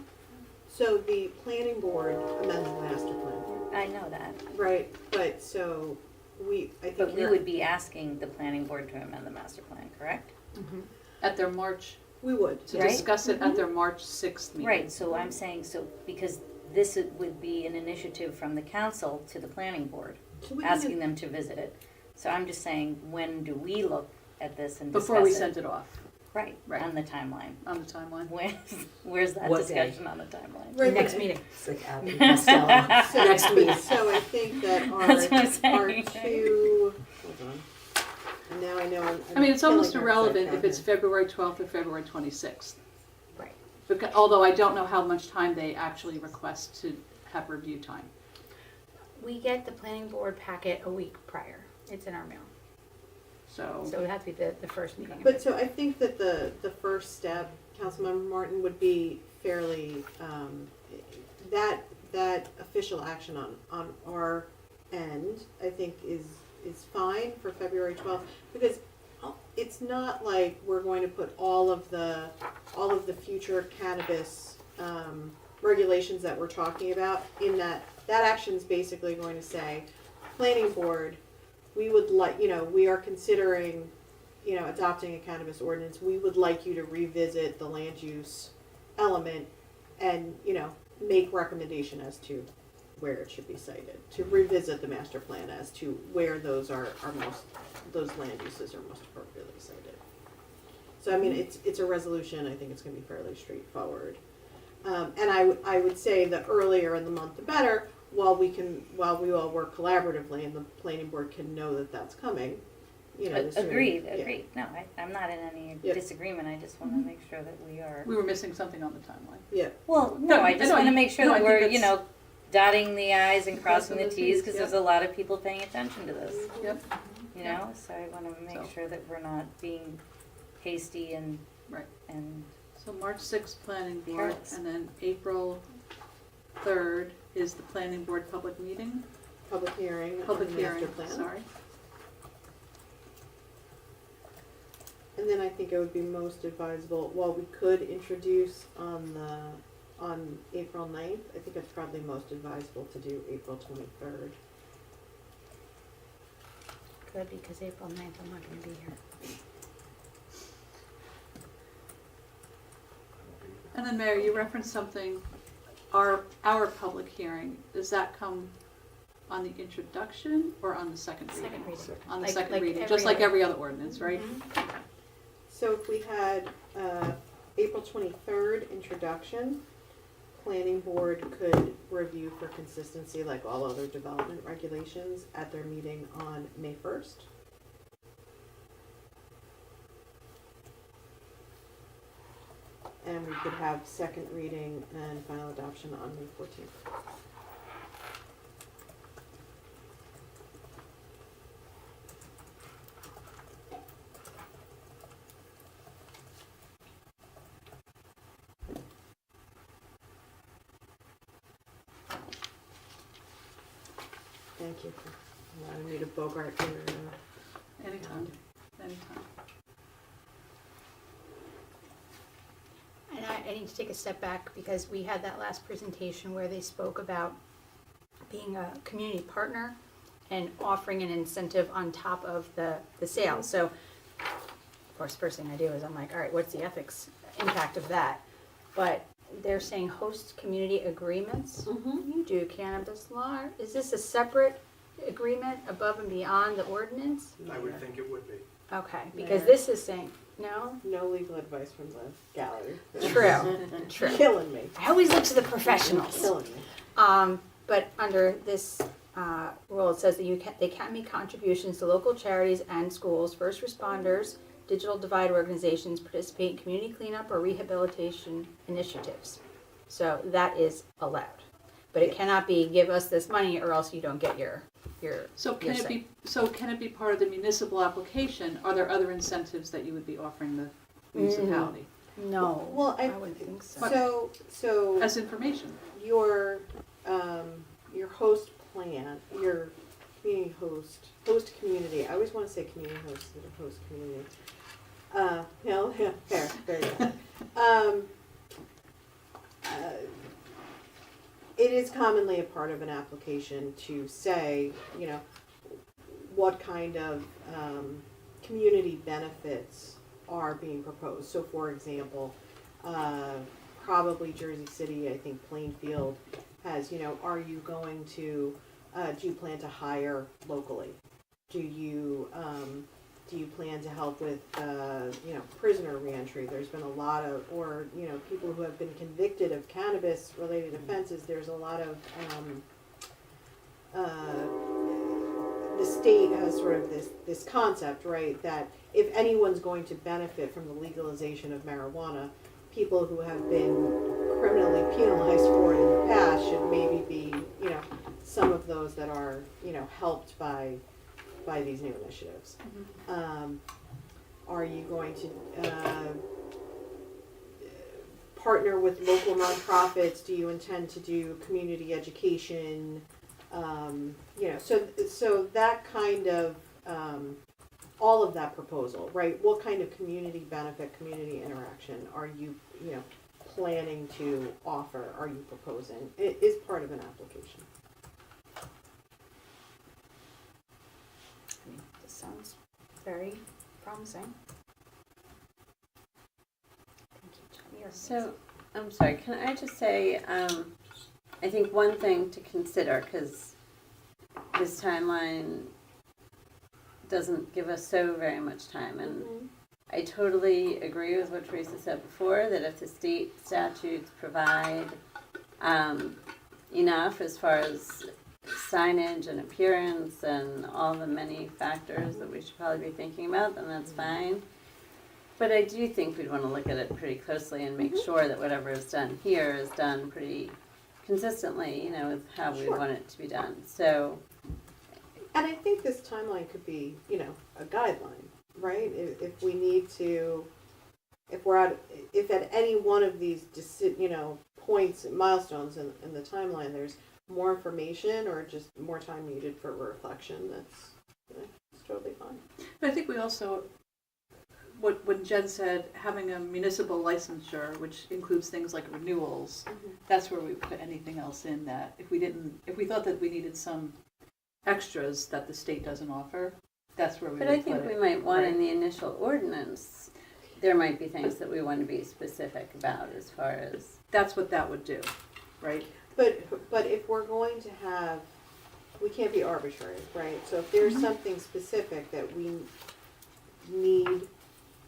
so the planning board amends the master plan, I know that, right? But so I think but we you're- would be asking the planning board to amend the master plan, correct? at their March, we would. to Right. discuss it at their March 6th meeting. Right, so I'm saying, because this would be an initiative from the council to the planning board, So we can- asking them to visit it. So I'm just saying, when do we look at this and discuss it? Before we send it off Right, Right. on the timeline. on the timeline. Where's that What day? discussion on the timeline? Right, Next but- meeting. It's like Abbott and Costello. Next meeting. So I think that That's what I'm our saying. two, hold on. And now I know I'm I mean, it's almost killing her irrelevant upside if it's down February 12th or February 26th. Right. Because, although I don't know how much time they actually request to have review time. We get the planning board packet a week prior. It's in our mail. So it would have to be the first meeting. here. But so I think that the first step, Councilmember Martin, would be fairly, that official action on our end, I think is fine for February 12th, because it's not like we're going to put all of the future cannabis regulations that we're talking about in that action's basically going to say, planning board, we would like, we are considering, adopting a cannabis ordinance. We would like you to revisit the land use element and, make recommendation as to where it should be cited, to revisit the master plan as to where those those land uses are most appropriately cited. So, I mean, it's a resolution. I think it's going to be fairly straightforward. And I would say the earlier in the month, the better, while we all work collaboratively and the planning board can know that that's coming. The sooner- Agreed, yeah. agreed. No, I'm not in any Yep. disagreement. I just want to make sure that we are. We were missing something on the timeline. Yeah. Well, no, I just No, want to you- make sure no, that I we're, think that's- dotting the i's and crossing the Crossing the t's, Ts, because yeah. there's a lot of people paying attention to this. Yep. So I want to make So- sure that we're not being hasty and Right. and So March 6th, planning board, Careless. and then April 3rd is the planning board public meeting, Public hearing public on the master hearing, plan. sorry. And then I think it would be most advisable, while we could introduce on April 9th, I think it's probably most advisable to do April 23rd. Good, because April 9th, I'm not gonna be here. And then Mary, you referenced something, our public hearing, does that come on the introduction or on the second reading? Second reading. On the Like- second like reading, every just like other- every other ordinance, right? So if we had April 23rd introduction, planning board could review for consistency like all other development regulations at their meeting on May 1st. And we could have second reading and final adoption on May 14th. Thank you for allowing me to bogart your, Anytime, anytime. And I need to take a step back because we had that last presentation where they spoke about being a community partner and offering an incentive on top of the sale. So, of course, first thing I do is I'm like, all right, what's the ethics impact of that? But they're saying host community agreements. You do cannabis law. Is this a separate agreement above and beyond the ordinance? I would think it would be. Okay, because Yeah. this is saying, no? no legal advice from the gallery. True, true. Killing me. I always look to the professionals. Killing me. But under this rule, it says that they can make contributions to local charities and schools, first responders, digital divide organizations, participate in community cleanup or rehabilitation initiatives. So that is allowed. But it cannot be, give us this money or else you don't get your So can Yes, it be part of the municipal application? Are there other incentives that you would be offering the municipality No, Well, I wouldn't think so. So as information? your host plan, your community host community. I always want to say community host instead of host community. Yeah, fair, very good. It is commonly a part of an application to say, what kind of community benefits are being proposed. So, for example, probably Jersey City, I think Plainfield has, are you going to, do you plan to hire locally? Do you plan to help with, prisoner reentry? There's been a lot of, or, people who have been convicted of cannabis-related offenses. There's a lot of, the state has sort of this concept, right, that if anyone's going to benefit from the legalization of marijuana, people who have been criminally penalized for it in the past should maybe be, some of those that are, helped by these new initiatives. Are you going to partner with local nonprofits? Do you intend to do community education? So that kind of, all of that proposal, right? What kind of community benefit, community interaction are you, planning to offer, are you proposing? It is part of an application. sounds very promising. Thank you, Jen. You're So, I'm sorry, can I just say, I think one thing to consider, because this timeline doesn't give us so very much time, and I totally agree with what Teresa said before, that if the state statutes provide enough as far as signage and appearance and all the many factors that we should probably be thinking about, then that's fine. But I do think we'd want to look at it pretty closely and make sure that whatever is done here is done pretty consistently, you know, with how we Sure. want it to be done. So, And I think this timeline could be, you know, a guideline, right? If we need to, if at any one of these, you know, points, milestones in the timeline, there's more information or just more time needed for reflection, it's totally fine. But I think we also, when Jen said having a municipal licensure, which includes things like renewals, that's where we put anything else in that if we thought that we needed some extras that the state doesn't offer, that's where we would but I put think we it. might want in Right. the initial ordinance, there might be things that we want to be specific about as far as. That's what that would do, right? But if we're going to have, we can't be arbitrary, right? So if there's something specific that we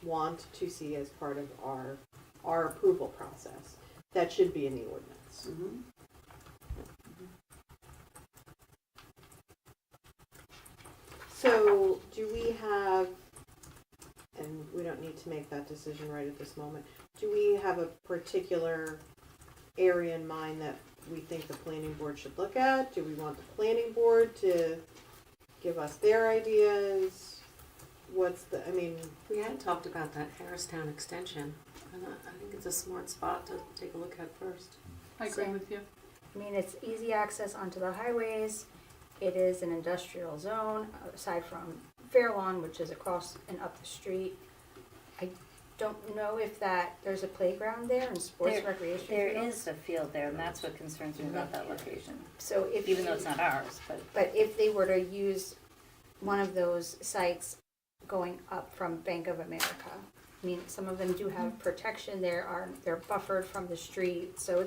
want to see as part of our approval process, that should be in the ordinance. So do we have, and we don't need to make that decision right at this moment, do we have a particular area in mind that we think the planning board should look at? Do we want the planning board to give us their ideas? We hadn't talked about that Harristown extension, and I think it's a smart spot to take a look at first. I agree Same. with you. I mean, it's easy access onto the highways. It is an industrial zone, aside from Fairlawn, which is across and up the street. I don't know if there's a playground there and sports recreation There fields. is a field there, and that's what concerns me about that location, So if even though it's not ours, But if they were to use one of those sites going up from Bank of America, I mean, some of them do have protection, they're buffered from the street, so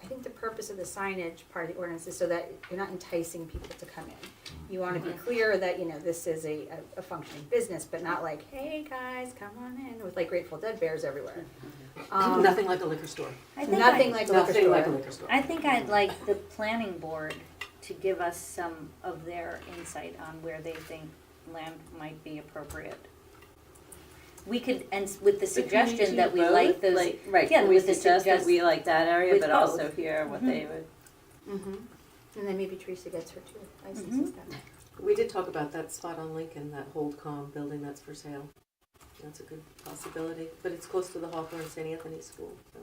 I think the purpose of the signage part of the ordinance is so that you're not enticing people to come in. You wanna be clear that, you know, this is a functioning business, but not like, hey guys, come on in, with like Grateful Dead bears everywhere. Nothing like a liquor store. Nothing like a liquor Nothing like a store. liquor store. I think I'd like the planning board to give us some of their insight on where they think land might be appropriate. We could, and with the suggestion that we like those, Right, yeah, can we with the suggest that suggest- we like that area, with but both. also hear what they would. And then maybe Teresa gets her two licenses then. We did talk about that spot on Lincoln, that Holdcom building that's for sale. That's a good possibility, but it's close to the Hawthorne St. Anthony School, so.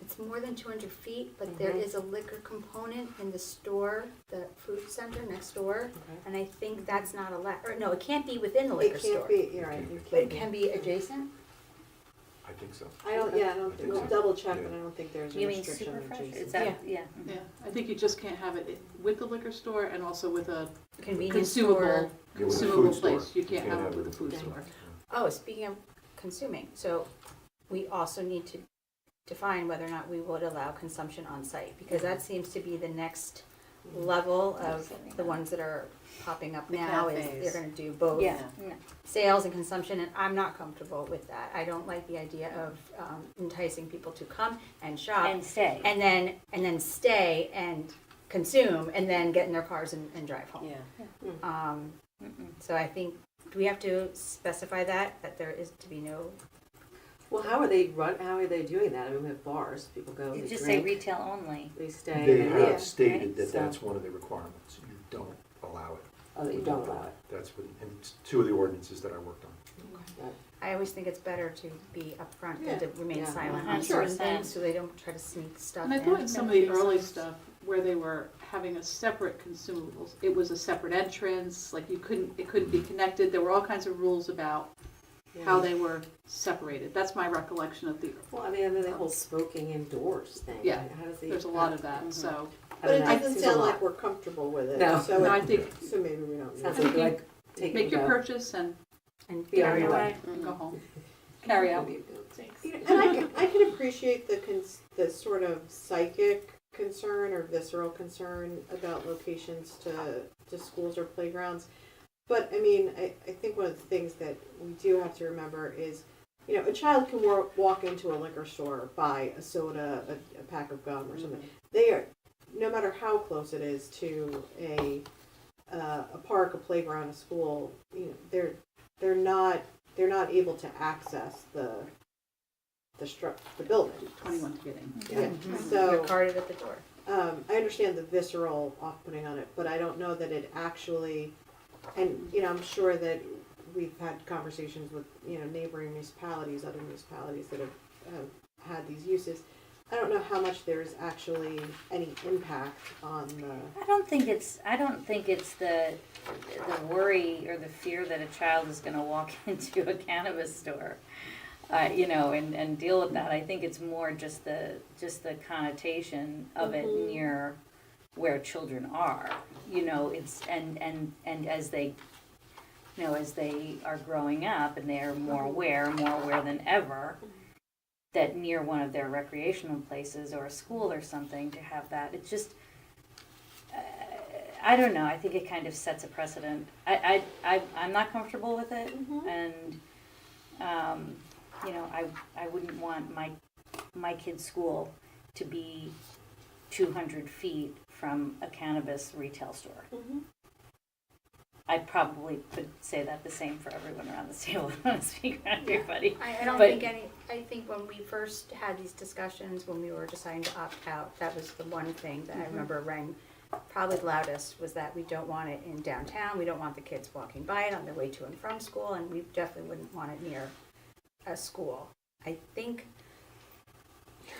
It's more than 200 feet, but there is a liquor component in the store, the food center next door, and I think that's not allowed, or no, it can't be within the liquor It store. can't be, you're right, you But it can't can be adjacent? I think so. I don't think, we'll so. double check, Yeah. but I don't think there's a you mean restriction super on fresh? adjacent. Is that, yeah. Yeah, I think you just can't have it with the liquor store and also with a Convenience store. consumable, Yeah, with a consumable food store. place. You can't have it with a food Okay. store. Oh, speaking of consuming, so we also need to define whether or not we would allow consumption on site, because that seems to be the next level of the ones that are popping up The now, is cafes. they're gonna do both Yeah, no. sales and consumption, and I'm not comfortable with that. I don't like the idea of enticing people to come and shop And stay. and then stay and consume and then get in their cars and drive home. Yeah. So I think, do we have to specify that there is to be no, Well, how are they doing that? I mean, we have bars, people go, You they just say drink, retail only. they stay. They and leave. have stated that So- that's one of the requirements. You don't allow it. Oh, that you don't allow it. That's what, and it's two of the ordinances that I worked on. I always think it's better to be upfront Yeah. than to remain Yeah. silent on 100%. certain things, so they don't try to sneak stuff And I in. thought in some of the early stuff where they were having a separate consumables, it was a separate entrance, like it couldn't be connected. There were all kinds of rules about how they were separated. That's my recollection of the, Well, I mean, and then the whole smoking indoors thing. Yeah. How does the? there's a lot of that, so. I But don't it know, doesn't seems a sound lot. like we're comfortable with it, No. so No, I think, so maybe we don't. Sounds need like, it. like Take Make it your out. purchase and And Be on carry your away. way. and go home. Carry out. Thanks. And I can appreciate the sort of psychic concern or visceral concern about locations to schools or playgrounds. But I mean, I think one of the things that we do have to remember is, you know, a child can walk into a liquor store, buy a soda, a pack of gum or something. They are, no matter how close it is to a park, a playground, a school, you know, they're not able to access the building. 21 to get in. Yeah. They're So carded at the door. I understand the visceral off-putting on it, but I don't know that it actually. And you know, I'm sure that we've had conversations with neighboring municipalities, other municipalities that have had these uses. I don't know how much there's actually any impact on the. I don't think it's the worry or the fear that a child is going to walk into a cannabis store, and deal with that. I think it's more just the connotation of it near where children are. It's and as they, as they are growing up and they are more aware than ever, that near one of their recreational places or a school or something to have that. It's just, I don't know. I think it kind of sets a precedent. I'm not comfortable with it, and I wouldn't want my kid's school to be 200 feet from a cannabis retail store. I probably could say that the same for everyone around this table. I don't want to speak for everybody. I don't But- think I think when we first had these discussions, when we were deciding to opt out, that was the one thing that I remember rang probably loudest, was that we don't want it in downtown. We don't want the kids walking by it on their way to and from school, and we definitely wouldn't want it near a school. I think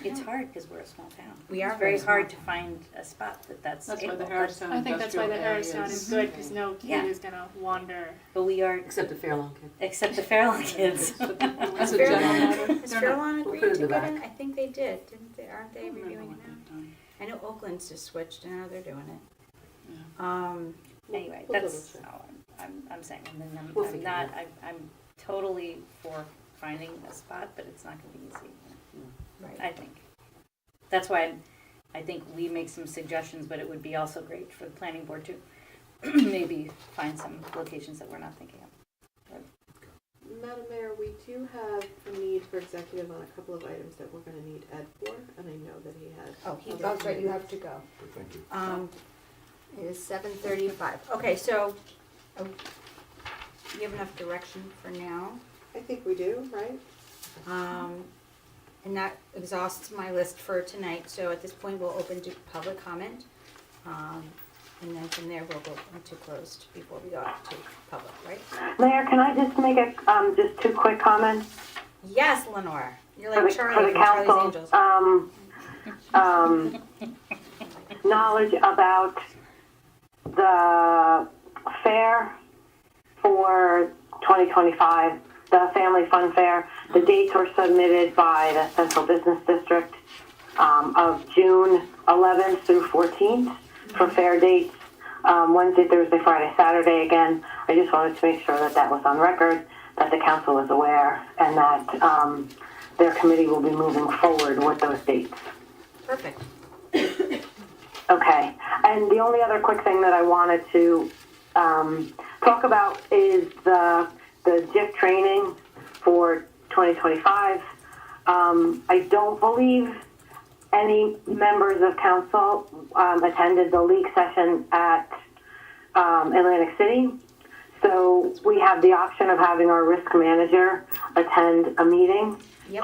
It's hard because we're a small town. we are It's very small hard to town. find a spot that's That's why the able. Harristown I think that's why the industrial area Harristown is is- good, because no kid Yeah. is gonna wander. But we are, Except the Fairlawn kid. except the Fairlawn kids. As a general matter. Has Fairlawn We'll agreed put it in to the get back. in? I think they did, didn't they? Aren't they I don't remember reviewing what it now? they've done. I know Oakland's just switched and now they're doing it. Yeah. Anyway, We'll that's double check. all I'm saying. And then We'll I'm figure not, it I'm totally for finding a spot, but it's not gonna be easy, Right. I think. That's why I think we make some suggestions, but it would be also great for the planning board to maybe find some locations that we're not thinking of. Madam Mayor, we do have a need for executive on a couple of items that we're going to need Ed for, and I know that he has. Oh, he goes, right, you have to go. Thank you. It is 7:35. Okay, so, you have enough direction for now? I think we do, right? And that exhausts my list for tonight, so at this point, we'll open to public comment. And then from there, we'll go into closed before we go out to public, right? Mayor, can I just make just two quick comments Yes, Lenore, you're for like the Charlie from Charlie's council? Angels. Knowledge about the fair for 2025, the Family Fun Fair. The dates were submitted by the Central Business District of June 11th through 14th for fair dates. Wednesday, Thursday, Friday, Saturday again. I just wanted to make sure that that was on record, that the council is aware, and that their committee will be moving forward with those dates. Perfect. Okay, and the only other quick thing that I wanted to talk about is the JIF training for 2025. I don't believe any members of council attended the league session at Atlantic City. So we have the option of having our risk manager attend a meeting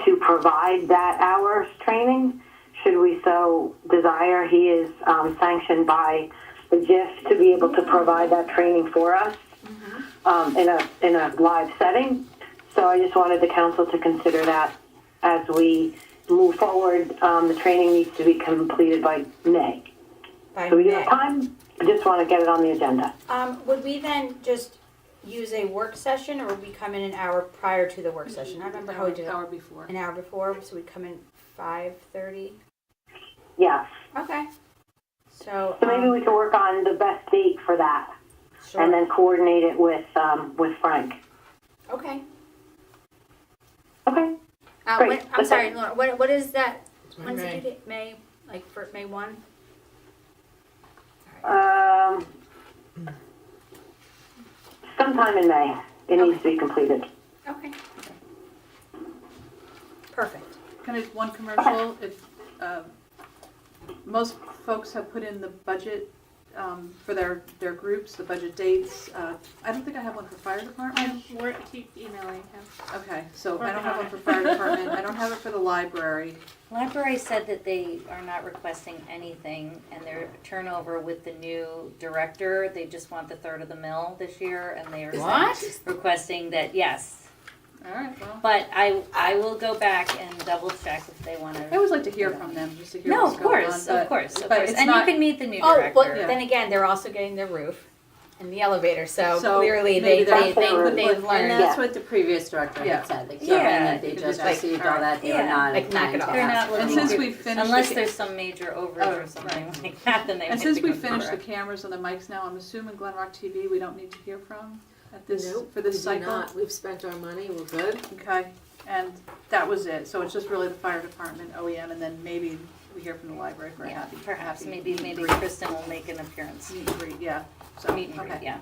to provide that hour's training. Should we so desire, he is sanctioned by the JIF to be able to provide that training for us in a live setting. So I just wanted the council to consider that as we move forward. The training needs to be completed by May. So we do have time. I just want to get it on the agenda. Would we then just use a work session, or would we come in an hour prior to the work session? I remember how we did it. Hour before. An hour before, so we'd come in 5:30? Yes. Okay. So, So maybe we can work on the best date for that. Sure. and then coordinate it with Frank. Okay. Okay. Great. I'm sorry, Laura, what is that? When's the May. due date? May, like for May 1? Sometime in May, it needs to be completed. Okay. Perfect. Kind of one commercial, if, most folks have put in the budget, for their groups, the budget dates. I don't think I have one for fire department. We're keep emailing him. Okay, so I don't have one for fire department, I don't have it for the library. Library said that they are not requesting anything, and their turnover with the new director, they just want the third of the mill this year, and they are What? requesting that, yes. All right, well, But I will go back and double check if they want I to. always like to hear from them, just to hear No, what's of going on. course, but- of course, of but course. it's And not- you can meet the new Oh, director. but Yeah. then again, they're also getting the roof and the elevator, so So clearly maybe they've they're- learned. And that's what the previous director Yeah. had said, they came in Yeah. and they You just could just, received like, all that, they were yeah. not Like, knock inclined it to off. They're ask not for And looking since to- we finished Unless the- there's some major overage Oh, or something right. like that, then they might And since be we going finished the for it. cameras and the mics now, I'm assuming Glen Rock TV, we don't need to hear from at this, Nope, for this we do cycle? not. We've spent our money, we're good. Okay, and that was it, so it's just really the fire department, OEM, and then maybe we hear from the library for a Yeah, happy. perhaps, happy maybe meet and greet. Kristen will make an appearance. Meet and greet, yeah, so, Meet and greet, okay, yeah.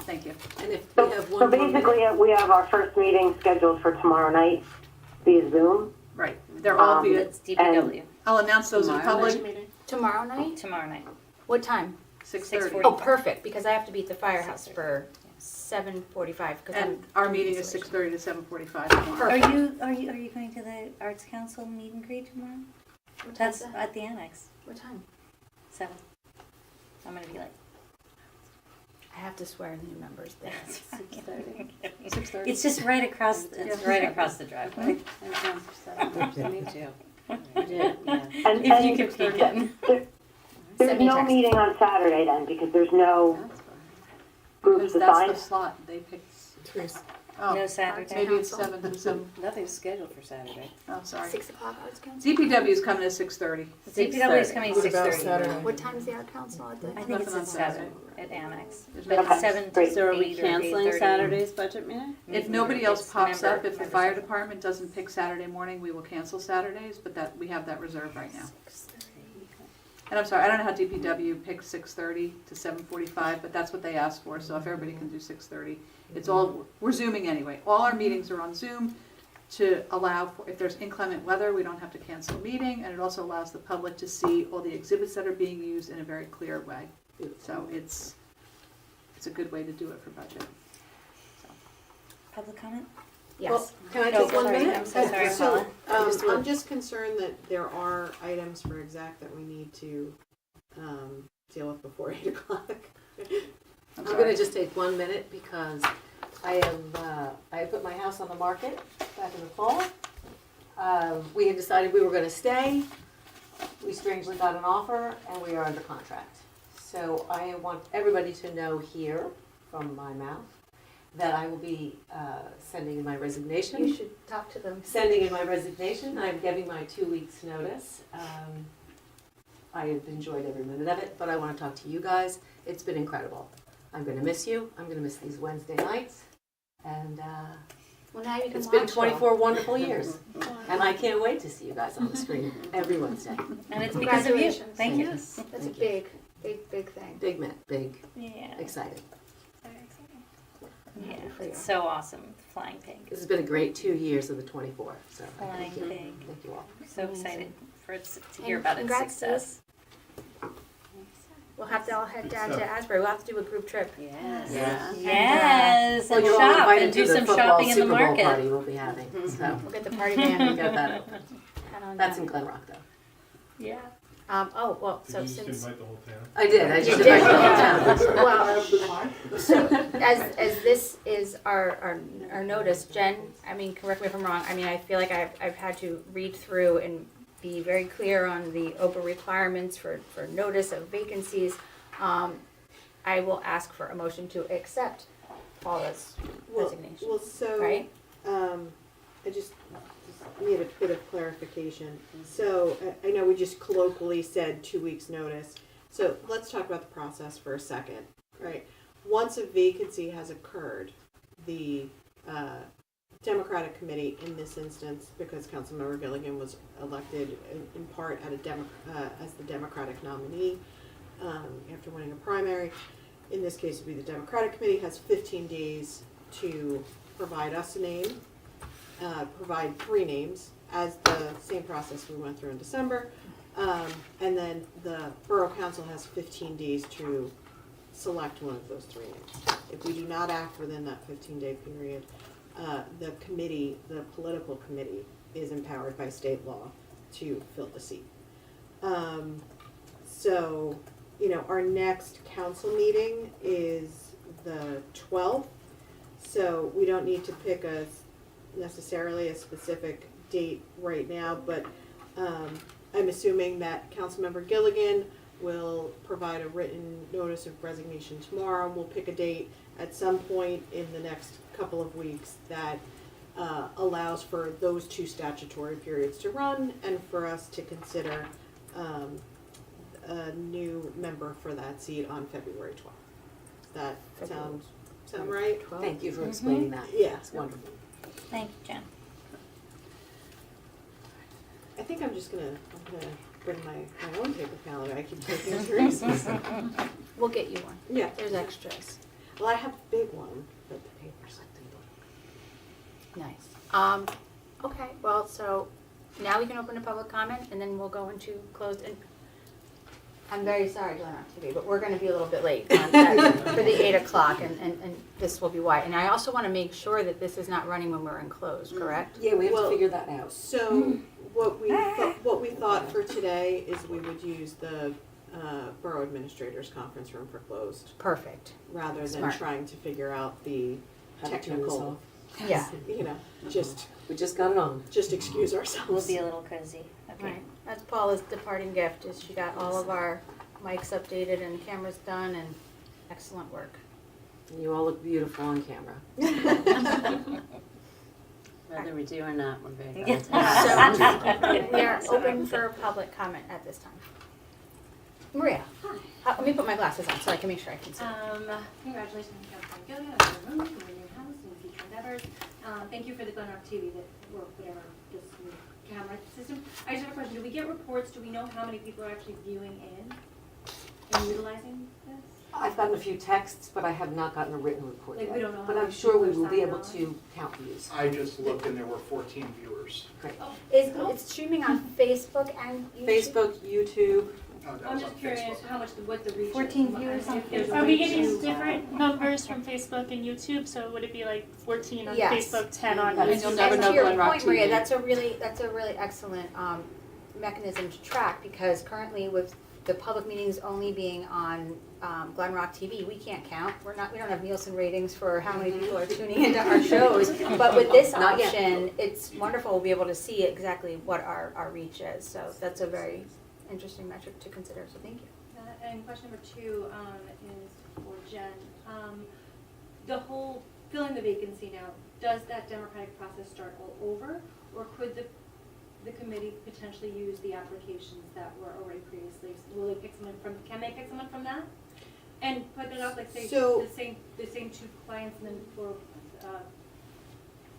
thank you. And if we have So one more minute. basically, we have our first meeting scheduled for tomorrow night via Zoom. Right, they're all via, It's DPW, I'll announce those in Tomorrow public, Meeting. Tomorrow night? tomorrow night. What time? 6:30. 6:40. Oh, perfect, because I have to be at the firehouse for 7:45. And our meeting is 6:30 to 7:45 Are tomorrow. you going to the Arts Council meet and greet tomorrow? What That's time's that? at the annex, What time? 7. I'm gonna be late. I have to swear new members there. 6:30. It's just right across, Yeah. it's right across the driveway. Me too. We did, yeah. And, If you and can peek in. there's Send me a no text. meeting on Saturday then, because there's no That's fine. groups Because that's the assigned. slot they picked. Chris. Oh, No Saturday. maybe it's 7 to 7, Nothing's scheduled for Saturday. oh, sorry. 6 o'clock Arts Council? DPW is coming at 6:30. DPW is coming What about 6:30. Saturday? What time is the Art Council at the? I think Nothing it's on at Saturday. 7 at Annex. There's But no- it's 7 to Great. So are we 8 or canceling 8:30. Saturday's budget meeting? If nobody else It's pops member- up, if the members fire only. department doesn't pick Saturday morning, we will cancel Saturdays, but that, we have that reserved right now. And I'm sorry, I don't know how DPW picks 6:30 to 7:45, but that's what they asked for, so if everybody can do 6:30. It's all, we're Zooming anyway. All our meetings are on Zoom to allow, for if there's inclement weather, we don't have to cancel a meeting, and it also allows the public to see all the exhibits that are being used in a very clear way. So it's a good way to do it for budget. Public comment? Yes. Well, can I No, take 1 sorry, minute? I'm so sorry, So, Paula. I'm just concerned that there are items for exec that we need to, deal with before 8 o'clock. I'm gonna just take 1 minute because I put my house on the market back in the fall. We had decided we were gonna stay. We strangely got an offer and we are under contract. So I want everybody to know here from my mouth that I will be sending in my resignation. You should talk to them. Sending in my resignation. I'm giving my 2 weeks' notice. I have enjoyed every minute of it, but I want to talk to you guys. It's been incredible. I'm going to miss you. I'm going to miss these Wednesday nights. And Well, now you can it's been watch 24 wonderful years. And I can't wait to see you guys on the screen every Wednesday. And it's because of you. Congratulations. Thank you. That's a Thank you. big, big thing. Big man, big, Yeah. excited. Yeah, it's so awesome. Flying pig. This has been a great 2 years of the 24. So Flying thank you. pig. Thank you all. So excited for it to hear And about its congrats, success. We'll have to all head down to Asbury. We'll have to do a group trip. Yes. Yeah. Yes, Well, and you're all shop invited and do to the some football shopping in the Super Bowl market. party we'll be having. So We'll get the party we van. got that open. Head on That's down. in Glen Rock though. Yeah. Oh, well, so Did you just since, invite the whole town? I did. I just You invited did? the whole town. well, so as this is our notice, Jen, I mean, correct me if I'm wrong, I mean, I feel like I've had to read through and be very clear on the OPA requirements for notice of vacancies. I will ask for a motion to accept Paula's resignation, Well, so, right? I just need a bit of clarification. So, I know we just colloquially said 2 weeks' notice. So let's talk about the process for a second, right? once a vacancy has occurred, the Democratic committee in this instance, because Councilmember Gilligan was elected in part at as the Democratic nominee after winning a primary, in this case it would be the Democratic committee, has 15 days to provide us a name, provide 3 names, as the same process we went through in December, and then the Borough Council has 15 days to select one of those 3 names. If we do not act within that 15-day period, the committee, the political committee, is empowered by state law to fill the seat. So, you know, our next council meeting is the 12th, so we don't need to pick necessarily a specific date right now, but I'm assuming that Councilmember Gilligan will provide a written notice of resignation tomorrow. We'll pick a date at some point in the next couple of weeks that allows for those 2 statutory periods to run and for us to consider a new member for that seat on February 12th. That sound right? Thank you for explaining that. Yeah. It's wonderful. Thank you, Jen. I think I'm gonna bring my own paper calendar. I keep taking Teresa's. We'll get you one. Yeah. There's extras. Well, I have a big one, but the paper's like the Nice. Okay, well, so now we can open to public comment and then we'll go into closed. And I'm very sorry, Glen on TV, but we're gonna be a little bit late on that for the 8 o'clock and this will be why. And I also wanna make sure that this is not running when we're in closed, correct? Yeah, we have Well, to figure that out. So what we thought for today is we would use the Borough Administrators Conference Room for closed, Perfect. rather than Smart. trying to figure out the How to turn this technical, off. Yeah. you know, just We just got it on. excuse ourselves. We'll be a little cozy. Okay. Right. That's Paula's departing gift, is she got all of our mics updated and cameras done and excellent work. You all look beautiful on camera. Whether we do or not, we're very Yeah. fantastic. So we are open for public comment at this time. Maria, let me put my glasses on so I can make sure I can see. Congratulations, Councilman Gilligan, on your move, in your house, and future endeavors. Thank you for the Glen TV or whatever, this new camera system. I just have a question. Do we get reports? Do we know how many people are actually viewing in and utilizing this? I've gotten a few texts, but I have not gotten a written report Like, yet. we don't know But how I'm many sure we people will be are able signed to count views. I just looked and there were 14 viewers. Great. It's streaming on Facebook and YouTube? Facebook, YouTube. No, that I'm was just on curious Facebook. What the reach is. 14 viewers on If there's a Are we way getting to- different numbers from Facebook and YouTube? So would it be like 14 on Yes. Facebook, 10 on And YouTube? you'll never And know to your Glen Rock point, Maria, TV. that's a really excellent mechanism to track, because currently with the public meetings only being on Glen Rock TV, we can't count. We don't have Nielsen ratings for how many people are tuning into our shows. But with this Not yet. option, it's wonderful. We'll be able to see exactly what our reach is. So that's a very interesting metric to consider. So thank you. And question number 2 is for Jen. The whole filling the vacancy now, does that democratic process start all over, or could the committee potentially use the applications that were already previously? Will they pick someone from? Can they pick someone from that? And put it up like say So- the same 2 clients and then for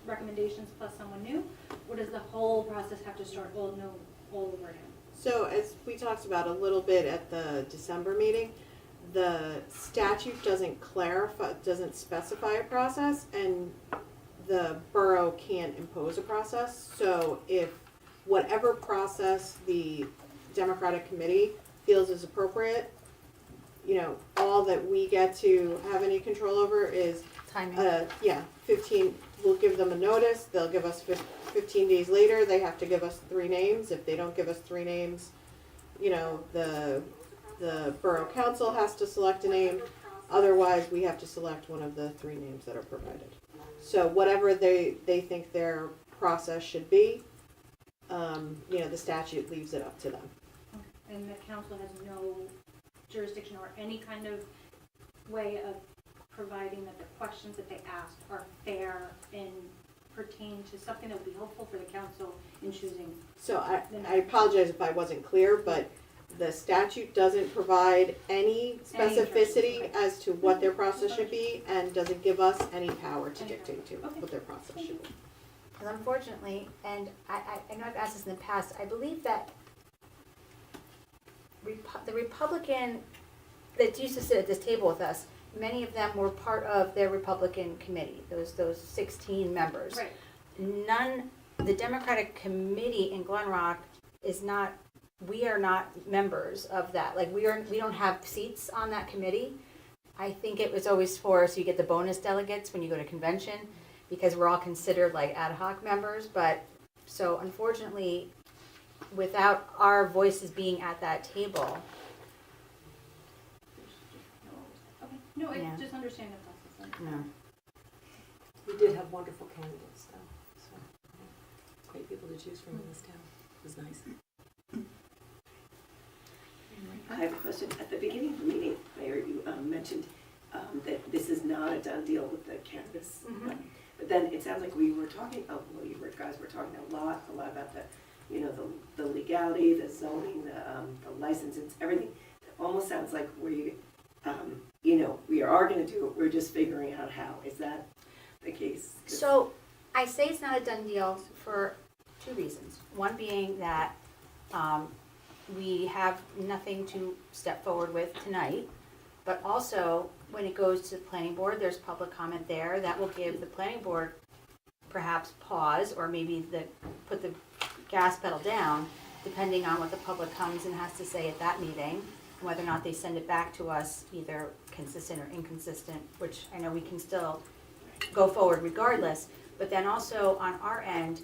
recommendations plus someone new, or does the whole process have to start all over again? So as we talked about a little bit at the December meeting, the statute doesn't specify a process, and the borough can't impose a process. So if whatever process the Democratic Committee feels is appropriate, you know, all that we get to have any control over is Timing. 15, we'll give them a notice, they'll give us 15 days later, they have to give us 3 names. If they don't give us 3 names, you know, the borough council has to select a name. Otherwise, we have to select one of the 3 names that are provided. So whatever they think their process should be, you know, the statute leaves it up to them. And the council has no jurisdiction or any kind of way of providing that the questions that they ask are fair and pertain to something that would be helpful for the council in choosing. So I apologize if I wasn't clear, but The statute doesn't provide any specificity right. as to what their process should be, and doesn't give us any power to dictate to what their process should be. Because unfortunately, and I know I've asked this in the past, I believe that the Republican that used to sit at this table with us, many of them were part of their Republican committee, those 16 members. Right. The Democratic committee in Glen Rock is not, we are not members of that. Like, we don't have seats on that committee. I think it was always for, so you get the bonus delegates when you go to convention, because we're all considered like ad hoc members. But, so unfortunately, without our voices being at that table, Okay, no, I Yeah. just understand the process. no. We did have wonderful candidates, though, so, great people to choose from in this town. It was nice. I have a question. At the beginning of the meeting, Mayor, you mentioned that this is not a done deal with the cannabis. But then it sounds like we were talking, well, you guys were talking a lot about the legality, the zoning, the licenses, everything. It almost sounds like we are going to do it. We're just figuring out how. Is that the case? So I say it's not a done deal for two reasons. One being that we have nothing to step forward with tonight, but also when it goes to the planning board, there's public comment there that will give the planning board perhaps pause, or maybe put the gas pedal down, depending on what the public comes and has to say at that meeting, and whether or not they send it back to us either consistent or inconsistent, which I know we can still go forward regardless. But then also on our end,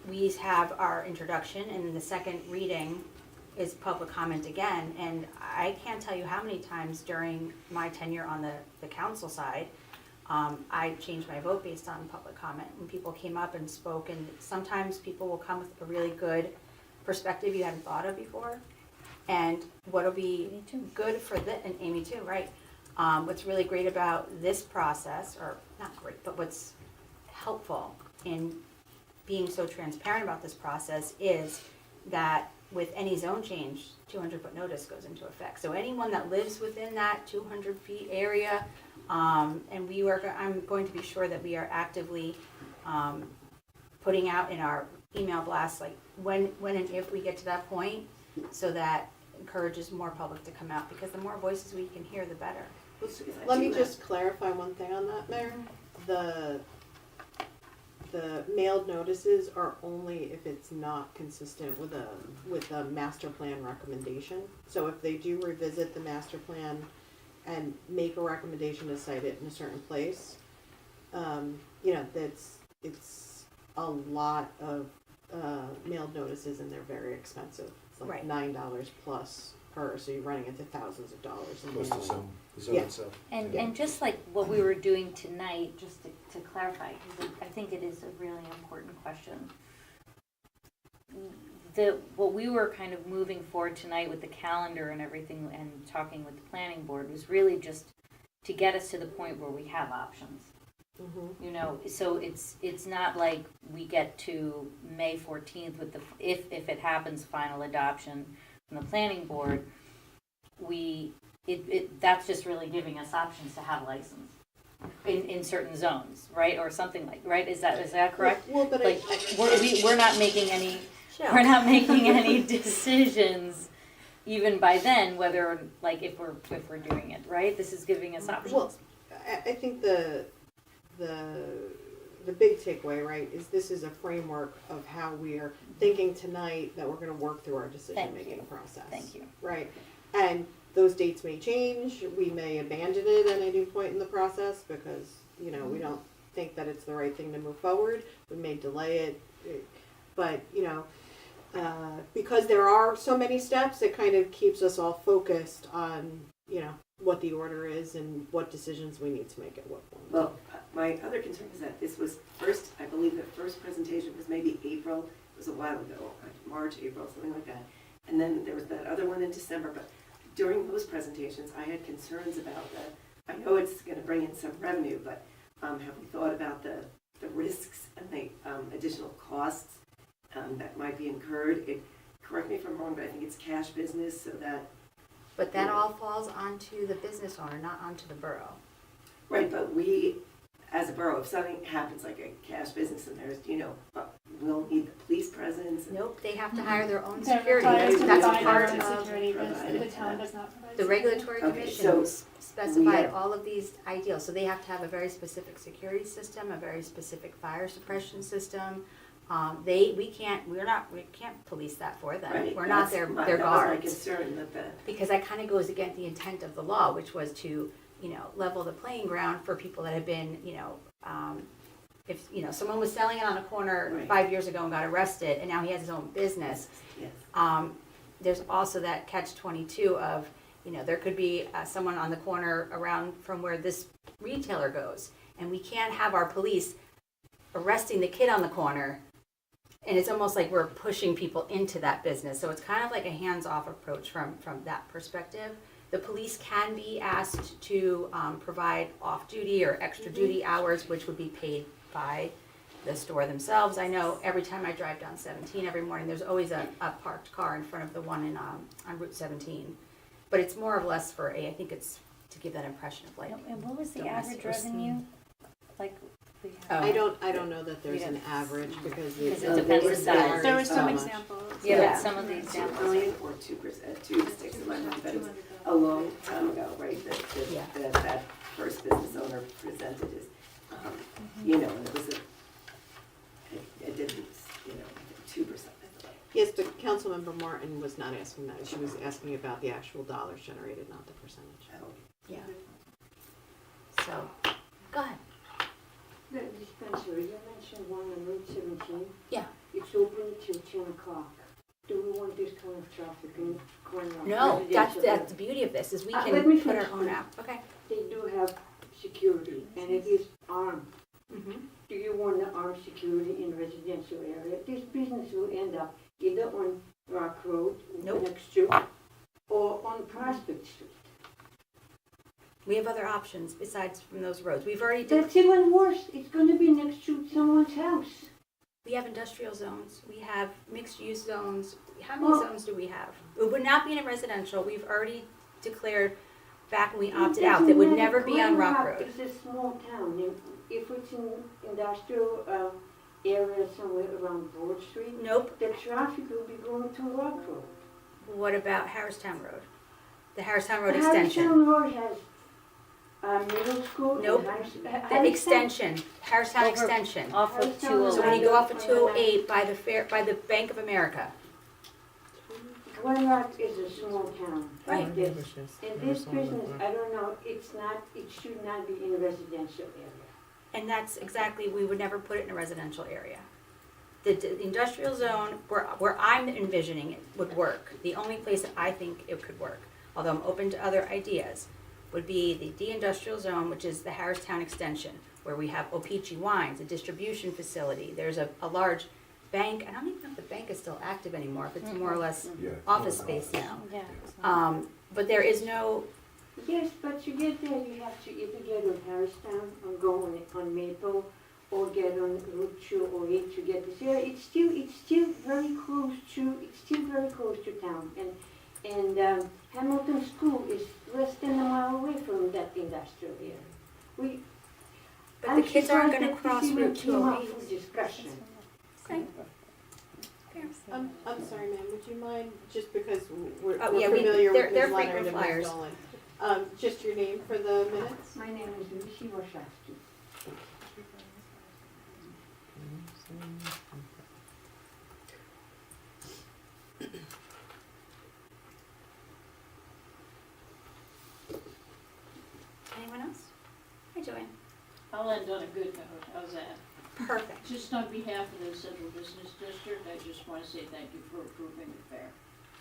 we have our introduction, and the second reading is public comment again. And I can't tell you how many times during my tenure on the council side, I changed my vote based on public comment, and people came up and spoke, and sometimes people will come with a really good perspective you hadn't thought of before. And what'll be good for and Amy too, right? What's really great about this process, or not great, but what's helpful in being so transparent about this process is that with any zone change, 200-foot notice goes into effect. So anyone that lives within that 200 feet area, and I'm going to be sure that we are actively putting out in our email blasts, like when and if we get to that point, so that encourages more public to come out, because the more voices we can hear, the better. Let me just clarify one thing on that, Mayor. The mailed notices are only if it's not consistent with a master plan recommendation. So if they do revisit the master plan and make a recommendation to cite it in a certain place, it's a lot of mailed notices, and they're very expensive. It's like Right. $9 plus per, so you're running into thousands of dollars in Plus the mailing. zone Yeah. itself. And just like what we were doing tonight, just to clarify, because I think it is a really important question. What we were kind of moving forward tonight with the calendar and everything, and talking with the planning board, was really just to get us to the point where we have options. So it's not like we get to May 14th with if it happens, final adoption from the planning board. That's just really giving us options to have license in certain zones, right, or something like, right? Is that correct? Well, but Like we're not making any we're not making any decisions even by then, whether like if we're doing it, right? This is giving us options. Well, I think the big takeaway, right, is this is a framework of how we are thinking tonight that we're going to work through our decision-making process. Thank you. Right, and those dates may change. We may abandon it at any point in the process because, we don't think that it's the right thing to move forward. We may delay it, but, because there are so many steps, it kind of keeps us all focused on, what the order is and what decisions we need to make at what point. Well, my other concern is that this was I believe the first presentation was maybe April. It was a while ago, March, April, something like that. And then there was that other one in December. But during those presentations, I had concerns about I know it's going to bring in some revenue, but have we thought about the risks and the additional costs that might be incurred? It correct me if I'm wrong, but I think it's cash business, so that, But that all falls onto the business owner, not onto the borough. right, but we, as a borough, if something happens like a cash business and there's, we'll need the police presence. and- Nope, they have to hire their own They're security. required to That's provide part their own of, security risk. provided The town that. does not provide. the regulatory Okay, commission so specified have- all of these ideals. So they have to have a very specific security system, a very specific fire suppression system. We can't police that for them. Right, We're not that's their my- their That was my guards. concern, that the, Because that kind of goes against the intent of the law, which was to, level the playing ground for people that have been, if, someone was selling it on a corner Right. 5 years ago and got arrested, and now he has his own business. yes. There's also that catch-22 of, there could be someone on the corner around from where this retailer goes, and we can't have our police arresting the kid on the corner. And it's almost like we're pushing people into that business. So it's kind of like a hands-off approach from that perspective. The police can be asked to provide off-duty or extra duty hours, which would be paid by the store themselves. I know every time I drive down 17 every morning, there's always a parked car in front of the one on Route 17. But it's more or less I think it's to give that impression of like. And what was the domestic average or revenue? Like, we Oh. have. I don't know that there's We an don't- average because Because it it depends varies on size. There were so some much. examples. Yeah, Yeah. but some of the 2 examples. million or 2%, 2 sticks in my mind, but it was a long time ago, right? Yeah. That first business owner presented his, and it was it didn't, 2%. Yes, but Councilmember Martin was not asking that. She was asking about the actual dollars generated, not the percentage. Yeah. So, go ahead. The dispensary, you mentioned one on Route 17. Yeah. It's open till 10 o'clock. Do we want this kind of traffic going around? No, that's residential the beauty of this is we let can me put our finish own this. app. Okay. They do have security, and it is armed. Mm-hmm. Do you want the armed security in residential area? This business will end up either on Rock Road, Nope. next to, or on Prospect Street. We have other options besides from those roads. We've already That's even worse. It's going to be next to someone's house. we have industrial zones. We have mixed use zones. How many Well- zones do we have? It would not be in a residential. We've already declared back when we It opted out doesn't that would matter. never be on Glen Rock Rock Road. is a small town, and if it's in industrial area somewhere around Broad Street, Nope. the traffic will be going to Rock Road. What about Harristown Road? The Harristown Road Harristown extension. Road has middle school. and Nope. Harristown- The extension. Harristown Over- extension. Off of Harristown 208. So when you go off of 208 by the Bank of America. Glen Rock is a small town. Right. And this business, I don't know, it should not be in a residential area. And that's exactly, we would never put it in a residential area. The industrial zone, where I'm envisioning it would work, the only place that I think it could work, although I'm open to other ideas, would be the de-industrial zone, which is the Harristown extension, where we have O-Pee-Chee Wines, a distribution facility. There's a large bank, I don't even know if the bank is still active anymore, if it's more or less office space now. Yeah. But there is no, Yes, but to get there, you have to either get on Harristown or go on Maple or get on Route 208 to get this area. It's still very close to town. And Hamilton School is less than a mile away from that industrial area. but the kids aren't gonna cross Route Route 208. 208. Discussion. Okay. I'm sorry, ma'am, would you mind, just because we're Oh, yeah, familiar they're with Ms. frequent Leonard and flyers. Ms. Dolan, just your name for the minutes? My name is Lucy Wachowski. Anyone else? Hi, Joanne. I'll end on a good note, how's that? Perfect. Just on behalf of the Central Business District, I just want to say thank you for approving the fair.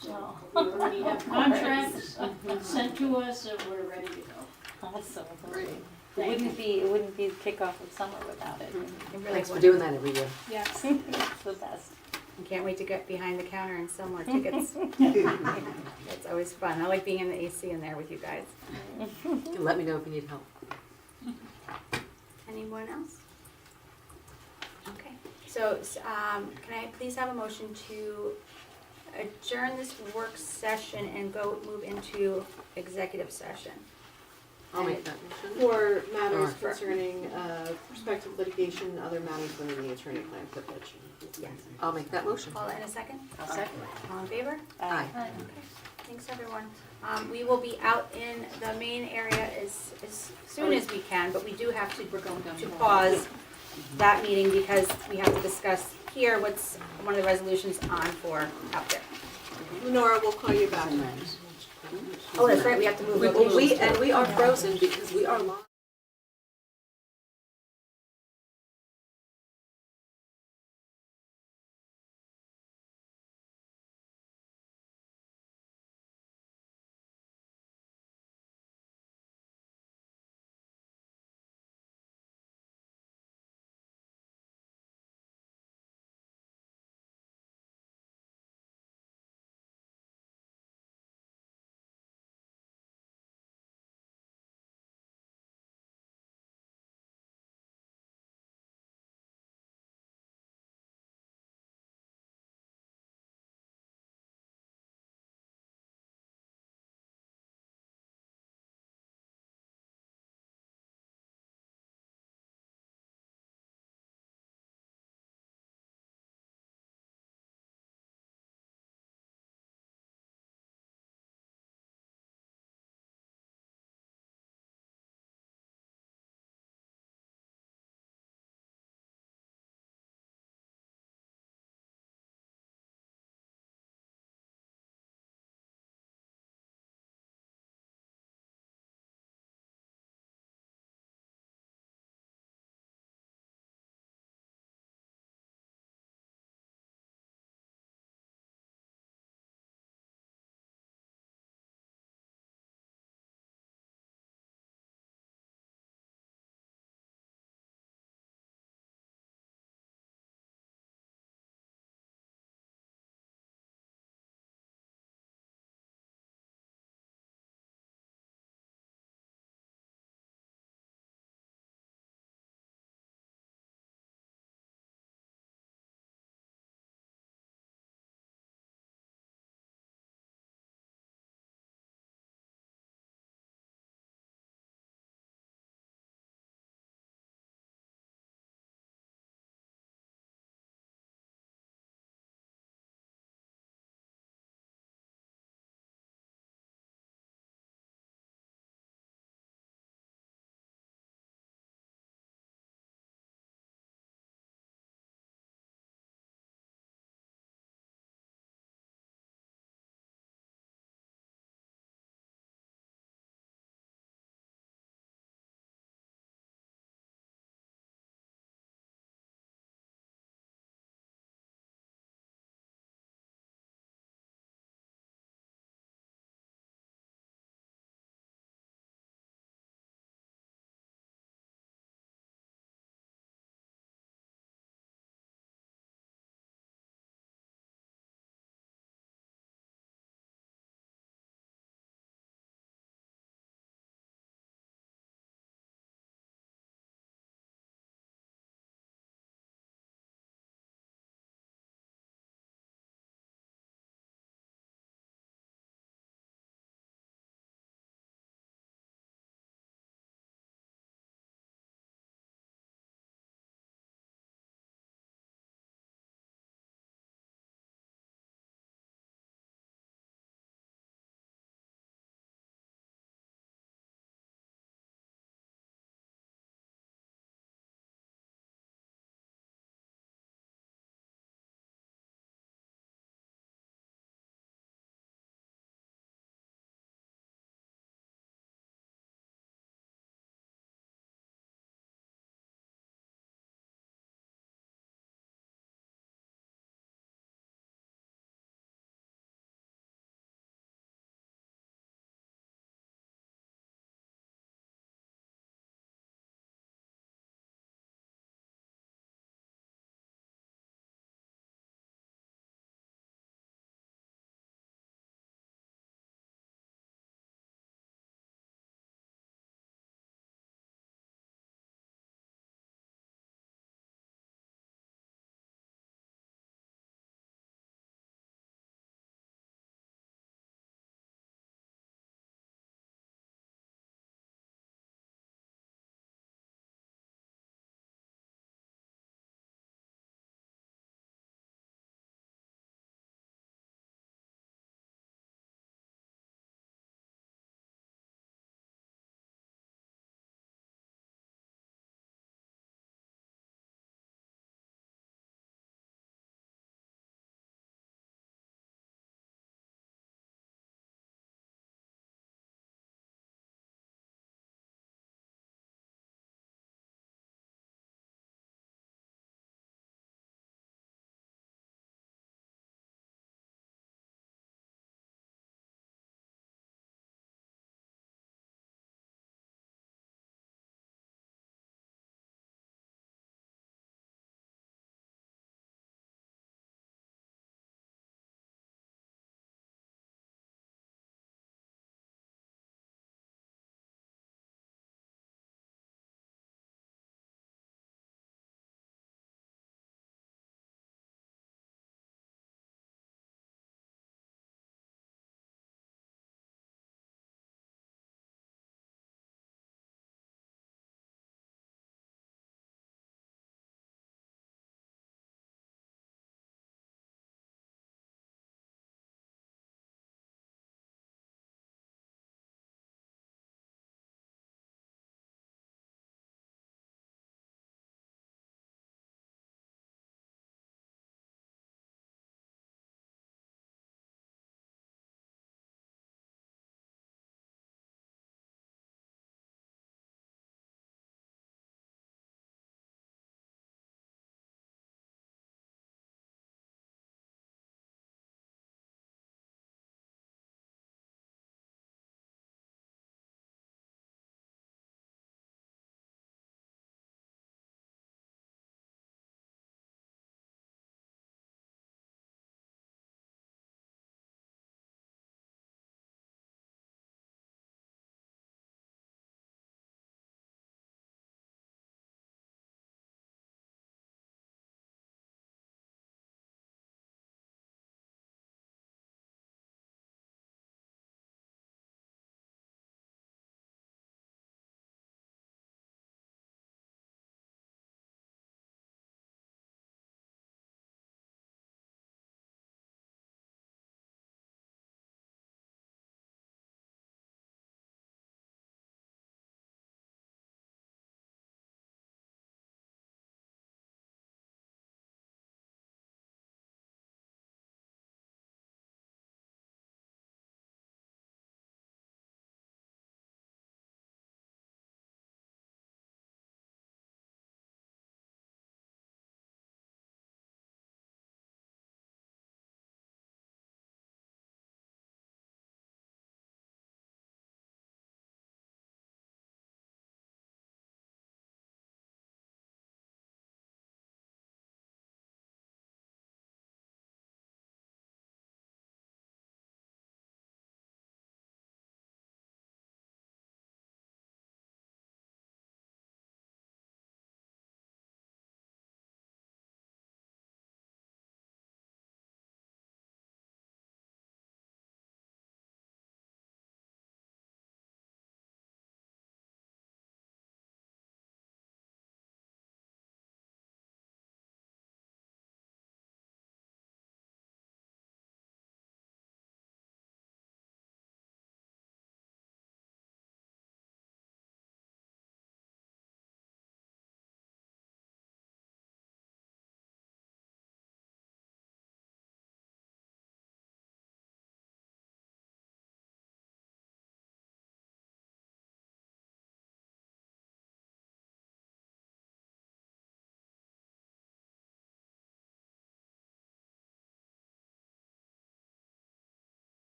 So, we already have contracts sent to us, and we're ready to go. Awesome. Great. It wouldn't be the kickoff of summer without it. It really Thanks for would. doing that every year. Yes. It's the best. I can't wait to get behind the counter and sell more tickets. It's always fun. I like being in the AC in there with you guys. And let me know if you need help. Anyone else? Okay, so, can I please have a motion to adjourn this work session and move into executive session. I'll make that motion. For matters concerning prospective litigation, other matters within the attorney-client privilege. Yes. I'll make that motion. Paula, in a second? I'll second. All in favor? Aye. Okay. Thanks, everyone. We will be out in the main area as soon as we can, but we do have to pause that meeting because we have to discuss here what's one of the resolutions on for out there. Nora, we'll call you back. Oh, that's right, we have to move. We are frozen because we are live.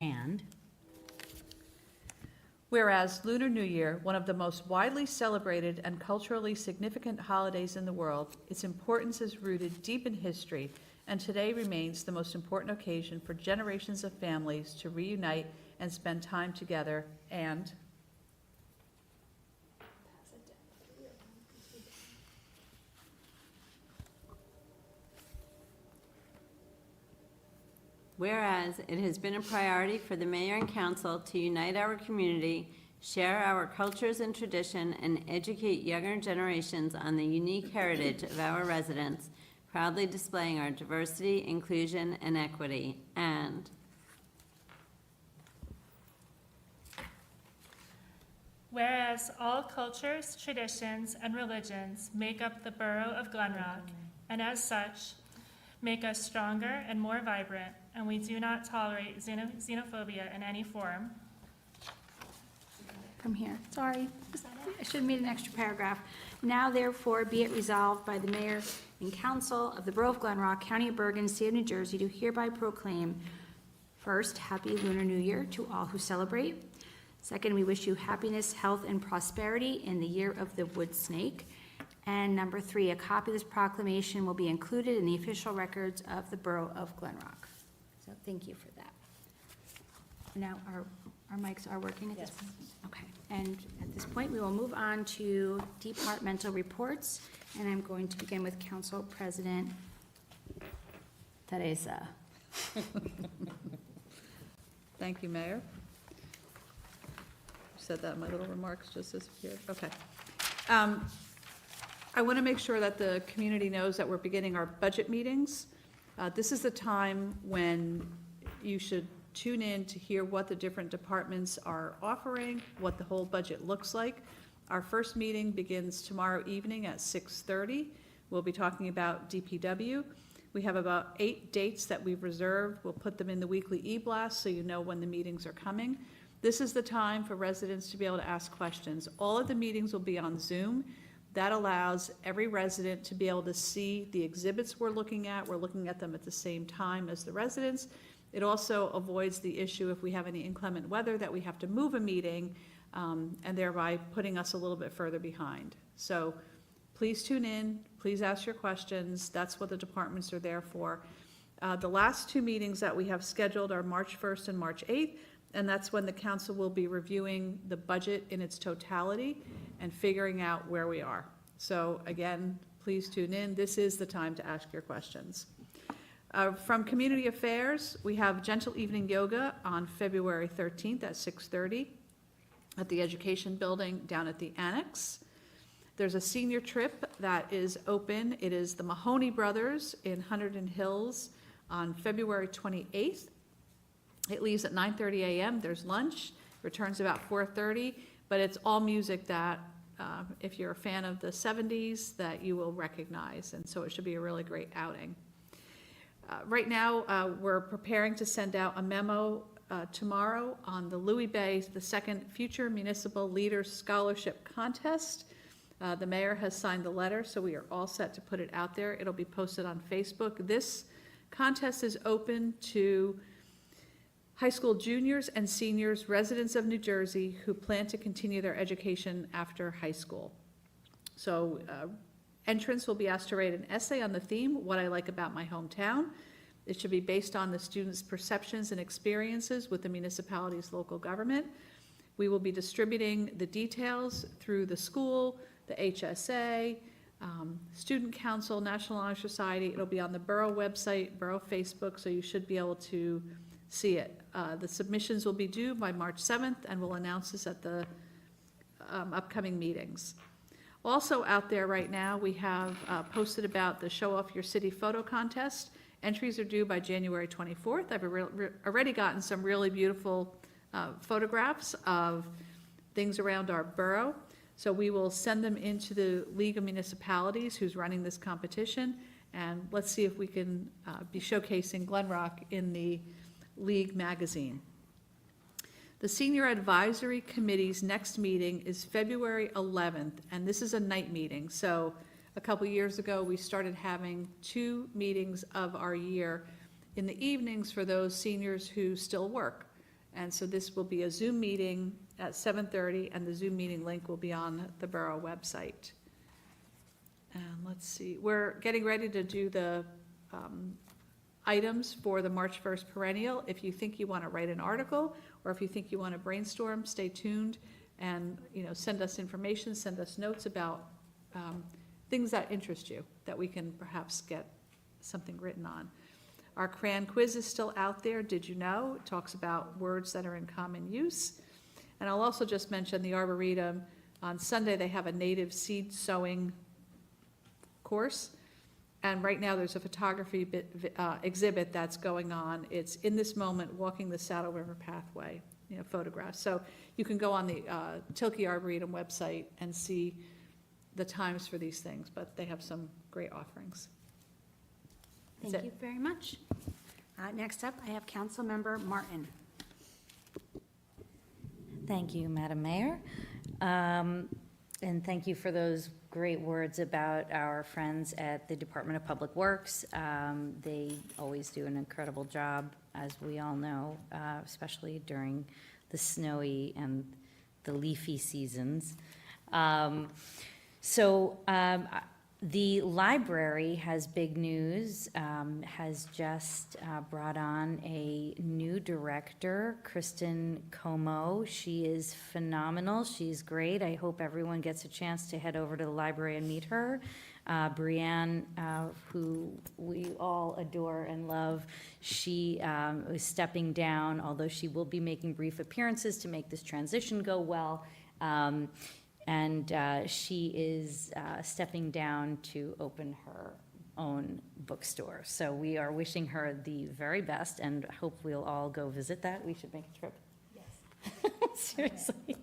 And Whereas Lunar New Year, one of the most widely celebrated and culturally significant holidays in the world, its importance is rooted deep in history and today remains the most important occasion for generations of families to reunite and spend time together. And whereas it has been a priority for the mayor and council to unite our community, share our cultures and tradition, and educate younger generations on the unique heritage of our residents, proudly displaying our diversity, inclusion, and equity. And Whereas all cultures, traditions, and religions make up the borough of Glen Rock, and as such, make us stronger and more vibrant, and we do not tolerate xenophobia in any form. from here, sorry, I should have made an extra paragraph. Now therefore be it resolved by the mayor and council of the Borough of Glen Rock, County of Bergen, State of New Jersey, to hereby proclaim, first, Happy Lunar New Year to all who celebrate. Second, we wish you happiness, health, and prosperity in the year of the wood snake. And number 3, a copy of this proclamation will be included in the official records of the Borough of Glen Rock. So thank you for that. Now, our mics are working at this point? Okay, and at this point, we will move on to departmental reports, and I'm going to begin with Council President Teresa. thank you, Mayor. Said that in my little remarks just disappeared. Okay. I want to make sure that the community knows that we're beginning our budget meetings. This is the time when you should tune in to hear what the different departments are offering, what the whole budget looks like. Our first meeting begins tomorrow evening at 6:30. We'll be talking about DPW. We have about 8 dates that we've reserved. We'll put them in the weekly e-blast so you know when the meetings are coming. This is the time for residents to be able to ask questions. All of the meetings will be on Zoom. That allows every resident to be able to see the exhibits we're looking at. We're looking at them at the same time as the residents. It also avoids the issue if we have any inclement weather that we have to move a meeting, and thereby putting us a little bit further behind. So please tune in, please ask your questions. That's what the departments are there for. The last 2 meetings that we have scheduled are March 1st and March 8th. And that's when the council will be reviewing the budget in its totality and figuring out where we are. So again, please tune in. This is the time to ask your questions. From Community Affairs, we have Gentle Evening Yoga on February 13th at 6:30 at the Education Building down at the Annex. There's a senior trip that is open. It is the Mahoney Brothers in Hunterdon Hills on February 28th. It leaves at 9:30 a.m. There's lunch, returns about 4:30, but it's all music that, if you're a fan of the 70s, that you will recognize, and so it should be a really great outing. Right now, we're preparing to send out a memo tomorrow on the Louis Bay, the second Future Municipal Leaders Scholarship Contest. The mayor has signed the letter, so we are all set to put it out there. It'll be posted on Facebook. This contest is open to high school juniors and seniors, residents of New Jersey, who plan to continue their education after high school. So entrants will be asked to write an essay on the theme, What I Like About My Hometown. It should be based on the students' perceptions and experiences with the municipality's local government. We will be distributing the details through the school, the HSA, Student Council, National Honor Society. It'll be on the Borough website, Borough Facebook, so you should be able to see it. The submissions will be due by March 7th, and we'll announce this at the upcoming meetings. Also out there right now, we have posted about the Show Off Your City photo contest. Entries are due by January 24th. I've already gotten some really beautiful photographs of things around our borough. So we will send them into the League of Municipalities who's running this competition, and let's see if we can be showcasing Glen Rock in the League magazine. The Senior Advisory Committee's next meeting is February 11th, and this is a night meeting. So a couple years ago, we started having 2 meetings of our year in the evenings for those seniors who still work. And so this will be a Zoom meeting at 7:30, and the Zoom meeting link will be on the borough website. And let's see, we're getting ready to do the items for the March 1st perennial. If you think you want to write an article, or if you think you want to brainstorm, stay tuned and, send us information, send us notes about things that interest you, that we can perhaps get something written on. Our crayon quiz is still out there, did you know? It talks about words that are in common use. And I'll also just mention the Arboretum. On Sunday, they have a native seed sowing course. And right now, there's a photography exhibit that's going on. It's In This Moment, Walking the Saddle River Pathway, photographs. So you can go on the Tilkey Arboretum website and see the times for these things, but they have some great offerings. That's Thank it. you very much. Next up, I have Councilmember Martin. Thank you, Madam Mayor. And thank you for those great words about our friends at the Department of Public Works. They always do an incredible job, as we all know, especially during the snowy and the leafy seasons. The library has big news, has just brought on a new director, Kristen Como. She is phenomenal. She's great. I hope everyone gets a chance to head over to the library and meet her. Brianne, who we all adore and love, she is stepping down, although she will be making brief appearances to make this transition go well. And she is stepping down to open her own bookstore. So we are wishing her the very best and hope we'll all go visit that. We should make a trip. Yes. Seriously.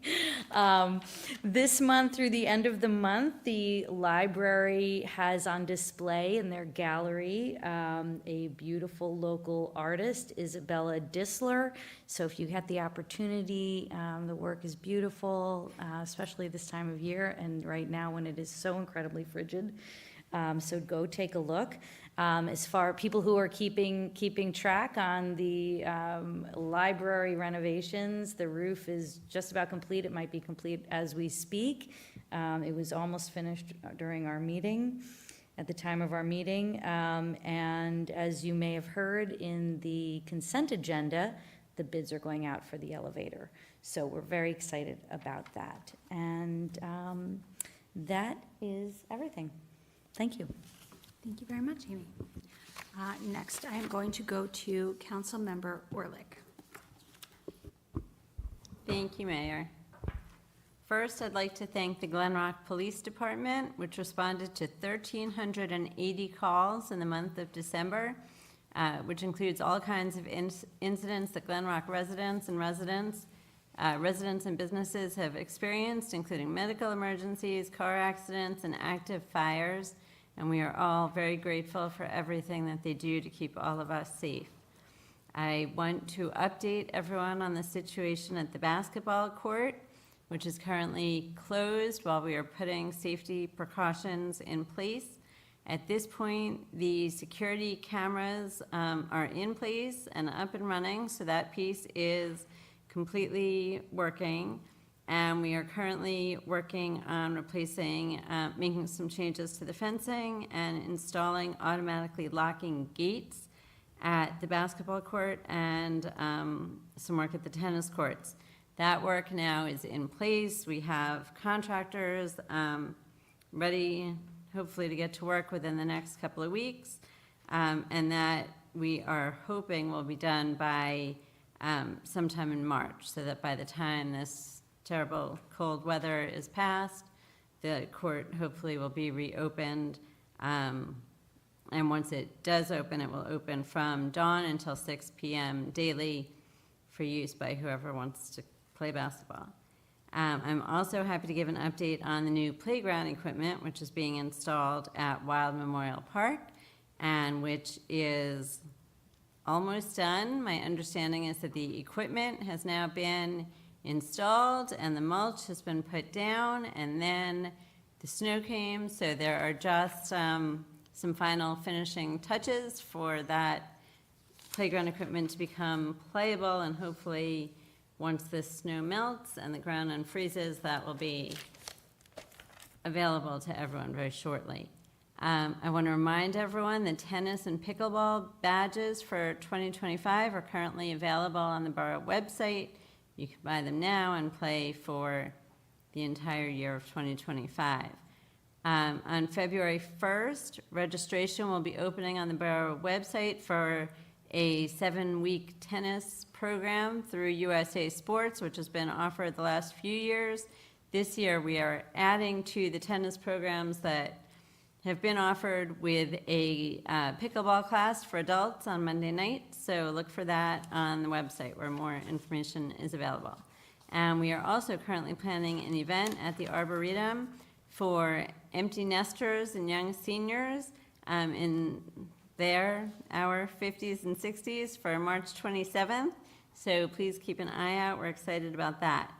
This month through the end of the month, the library has on display in their gallery a beautiful local artist, Isabella Disler. So if you had the opportunity, the work is beautiful, especially this time of year and right now when it is so incredibly frigid. So go take a look. As far people who are keeping track on the library renovations, the roof is just about complete. It might be complete as we speak. It was almost finished during our meeting, at the time of our meeting. And as you may have heard in the consent agenda, the bids are going out for the elevator. So we're very excited about that. And that is everything. Thank you. Thank you very much, Amy. Next, I am going to go to Councilmember Orlick. Thank you, Mayor. First, I'd like to thank the Glen Rock Police Department, which responded to 1,380 calls in the month of December, which includes all kinds of incidents that Glen Rock residents and businesses have experienced, including medical emergencies, car accidents, and active fires. And we are all very grateful for everything that they do to keep all of us safe. I want to update everyone on the situation at the basketball court, which is currently closed while we are putting safety precautions in place. At this point, the security cameras are in place and up and running, so that piece is completely working. And we are currently working on replacing, making some changes to the fencing and installing automatically locking gates at the basketball court and some work at the tennis courts. That work now is in place. We have contractors ready, hopefully, to get to work within the next couple of weeks, and that we are hoping will be done by sometime in March, so that by the time this terrible cold weather is past, the court hopefully will be reopened. And once it does open, it will open from dawn until 6 p.m. daily for use by whoever wants to play basketball. I'm also happy to give an update on the new playground equipment, which is being installed at Wild Memorial Park, and which is almost done. My understanding is that the equipment has now been installed and the mulch has been put down, and then the snow came, so there are just some final finishing touches for that playground equipment to become playable and hopefully once this snow melts and the ground unfreezes, that will be available to everyone very shortly. I want to remind everyone that tennis and pickleball badges for 2025 are currently available on the borough website. You can buy them now and play for the entire year of 2025. On February 1st, registration will be opening on the borough website for a 7-week tennis program through USA Sports, which has been offered the last few years. This year, we are adding to the tennis programs that have been offered with a pickleball class for adults on Monday night. So look for that on the website where more information is available. And we are also currently planning an event at the Arboretum for empty nesters and young seniors in our 50s and 60s for March 27th. So please keep an eye out. We're excited about that.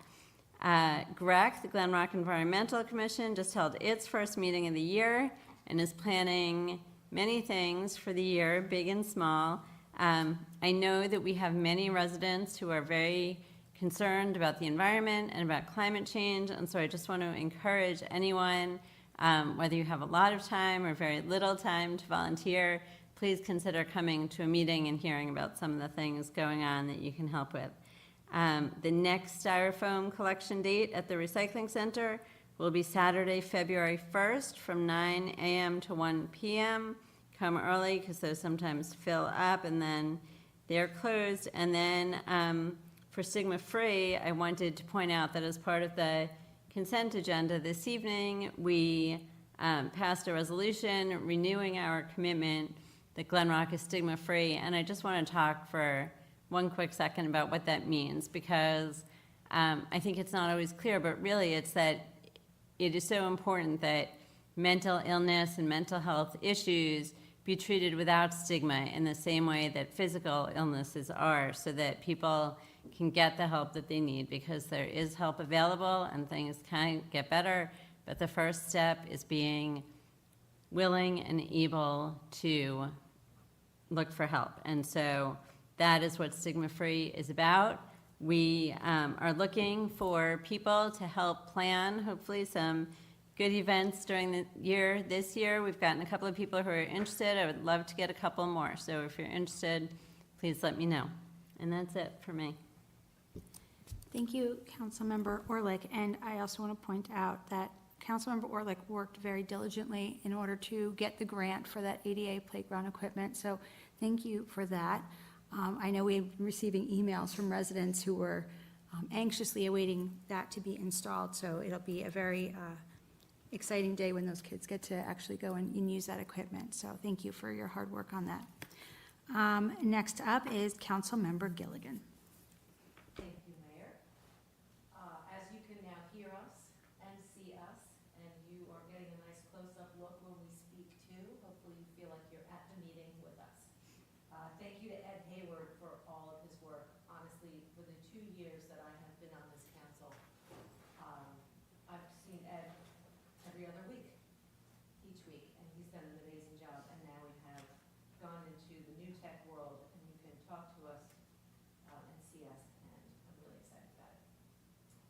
GREC, the Glen Rock Environmental Commission, just held its first meeting of the year and is planning many things for the year, big and small. I know that we have many residents who are very concerned about the environment and about climate change, and so I just want to encourage anyone, whether you have a lot of time or very little time to volunteer, please consider coming to a meeting and hearing about some of the things going on that you can help with. The next styrofoam collection date at the recycling center will be Saturday, February 1st from 9 a.m. to 1 p.m. Come early because those sometimes fill up and then they're closed. And then for Stigma Free, I wanted to point out that as part of the consent agenda this evening, we passed a resolution renewing our commitment that Glen Rock is stigma free. And I just want to talk for one quick second about what that means, because I think it's not always clear, but really it's that it is so important that mental illness and mental health issues be treated without stigma in the same way that physical illnesses are, so that people can get the help that they need, because there is help available and things can get better, but the first step is being willing and able to look for help. And so that is what Stigma Free is about. We are looking for people to help plan, hopefully, some good events during the year. This year, we've gotten a couple of people who are interested. I would love to get a couple more. So if you're interested, please let me know. And that's it for me. Thank you, Councilmember Orlick. And I also want to point out that Councilmember Orlick worked very diligently in order to get the grant for that ADA playground equipment. So thank you for that. I know we've been receiving emails from residents who were anxiously awaiting that to be installed. So it'll be a very exciting day when those kids get to actually go and use that equipment. So thank you for your hard work on that. Next up is Councilmember Gilligan. Thank you, Mayor. As you can now hear us and see us, and you are getting a nice close-up look when we speak too, hopefully you feel like you're at the meeting with us. Thank you to Ed Hayward for all of his work. Honestly, for the 2 years that I have been on this council, I've seen Ed every other week, each week, and he's done an amazing job. And now we have gone into the new tech world, and you can talk to us and see us, and I'm really excited about it.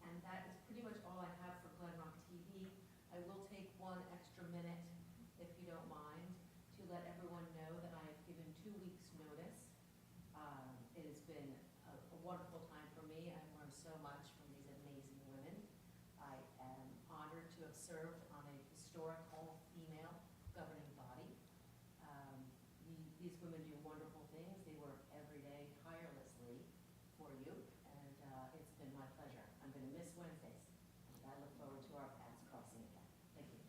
And that is pretty much all I have for Glen Rock TV. I will take 1 extra minute, if you don't mind, to let everyone know that I have given 2 weeks' notice. It has been a wonderful time for me. I've learned so much from these amazing women. I am honored to have served on a historic all-female governing body. These women do wonderful things. They work every day tirelessly for you, and it's been my pleasure. I'm going to miss Wednesdays, and I look forward to our paths crossing again. Thank you.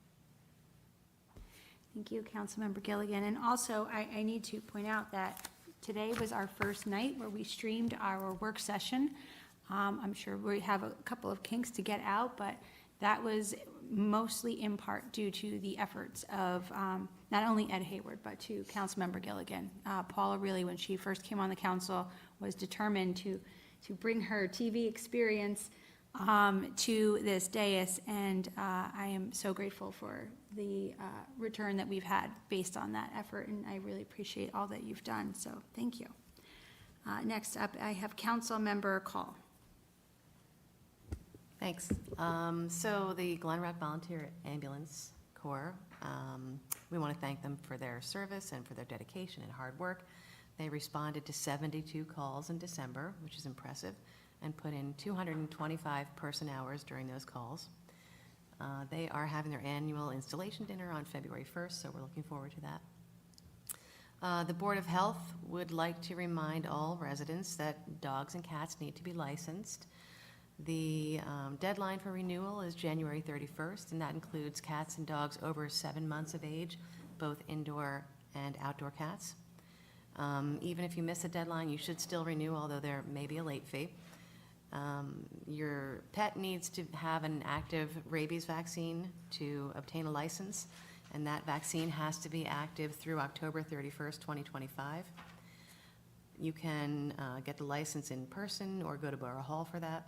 Thank you, Councilmember Gilligan. And also, I need to point out that today was our first night where we streamed our work session. I'm sure we have a couple of kinks to get out, but that was mostly in part due to the efforts of not only Ed Hayward, but to Councilmember Gilligan. Paula really, when she first came on the council, was determined to bring her TV experience to this dais, and I am so grateful for the return that we've had based on that effort, and I really appreciate all that you've done, so thank you. Next up, I have Councilmember Call. Thanks. So the Glen Rock Volunteer Ambulance Corps, we want to thank them for their service and for their dedication and hard work. They responded to 72 calls in December, which is impressive, and put in 225 person hours during those calls. They are having their annual installation dinner on February 1st, so we're looking forward to that. The Board of Health would like to remind all residents that dogs and cats need to be licensed. The deadline for renewal is January 31st, and that includes cats and dogs over 7 months of age, both indoor and outdoor cats. Even if you miss a deadline, you should still renew, although there may be a late fee. Your pet needs to have an active rabies vaccine to obtain a license, and that vaccine has to be active through October 31st, 2025. You can get the license in person or go to Borough Hall for that.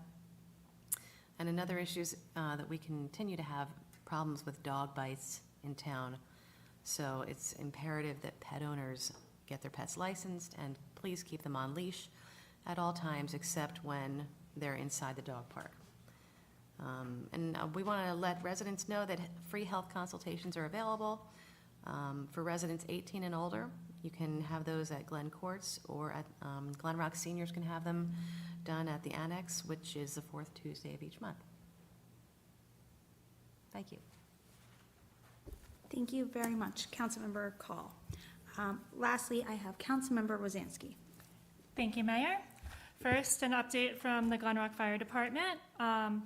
And another issue is that we continue to have problems with dog bites in town. So it's imperative that pet owners get their pets licensed and please keep them on leash at all times except when they're inside the dog park. We want to let residents know that free health consultations are available. For residents 18 and older, you can have those at Glen Courts, or at Glen Rock Seniors can have them done at the Annex, which is the fourth Tuesday of each month. Thank you. Thank you very much, Councilmember Call. Lastly, I have Councilmember Rosansky. Thank you, Mayor. First, an update from the Glen Rock Fire Department.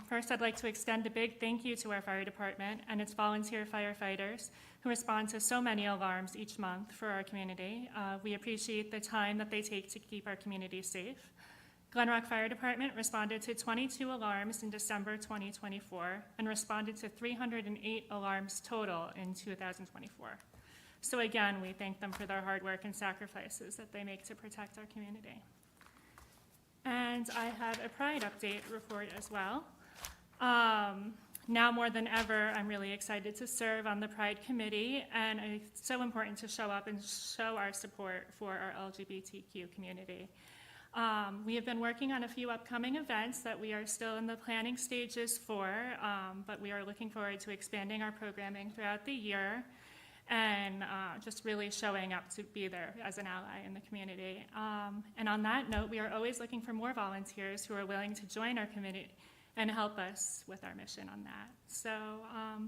First, I'd like to extend a big thank you to our fire department and its volunteer firefighters who respond to so many alarms each month for our community. We appreciate the time that they take to keep our community safe. Glen Rock Fire Department responded to 22 alarms in December 2024 and responded to 308 alarms total in 2024. So again, we thank them for their hard work and sacrifices that they make to protect our community. And I have a Pride update report as well. Now more than ever, I'm really excited to serve on the Pride Committee, and it's so important to show up and show our support for our LGBTQ community. We have been working on a few upcoming events that we are still in the planning stages for, but we are looking forward to expanding our programming throughout the year and just really showing up to be there as an ally in the community. And on that note, we are always looking for more volunteers who are willing to join our committee and help us with our mission on that. So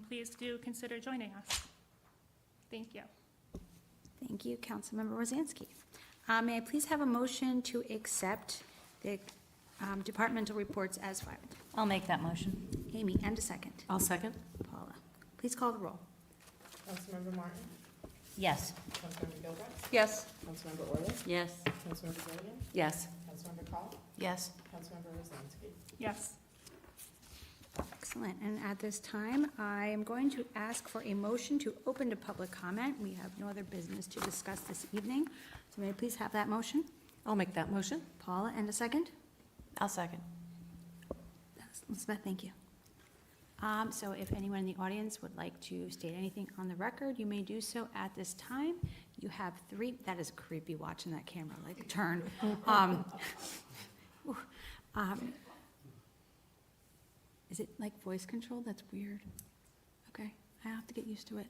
please do consider joining us. Thank you. Thank you, Councilmember Rosansky. May I please have a motion to accept the departmental reports as filed? I'll make that motion. Amy, and a second. I'll second. Paula, please call the roll. Councilmember Martin? Yes. Councilmember Gilbert? Yes. Councilmember Orley? Yes. Councilmember Gilligan? Yes. Councilmember Call? Yes. Councilmember Rosansky? Yes. Excellent. And at this time, I am going to ask for a motion to open to public comment. We have no other business to discuss this evening. So may I please have that motion? I'll make that motion. Paula, and a second? I'll second. Elizabeth, thank you. So if anyone in the audience would like to state anything on the record, you may do so at this time. You have 3, that is creepy watching that camera, like turn. Is it like voice control? That's weird. Okay, I have to get used to it.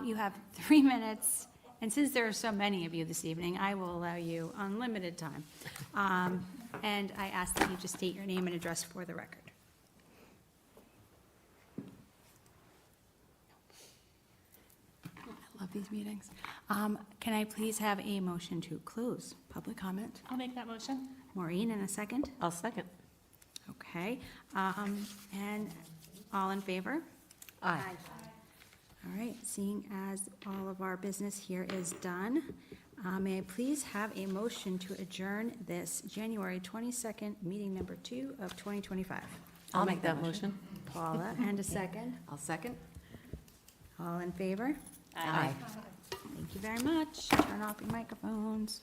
You have 3 minutes, and since there are so many of you this evening, I will allow you unlimited time. And I ask that you just state your name and address for the record. I love these meetings. Can I please have a motion to close public comment? I'll make that motion. Maureen, in a second? I'll second. Okay, and all in favor? Aye. All right, seeing as all of our business here is done, may I please have a motion to adjourn this January 22nd, meeting number 2 of 2025? I'll make that motion. Paula, and a second? I'll second. All in favor? Aye. Thank you very much. Turn off your microphones.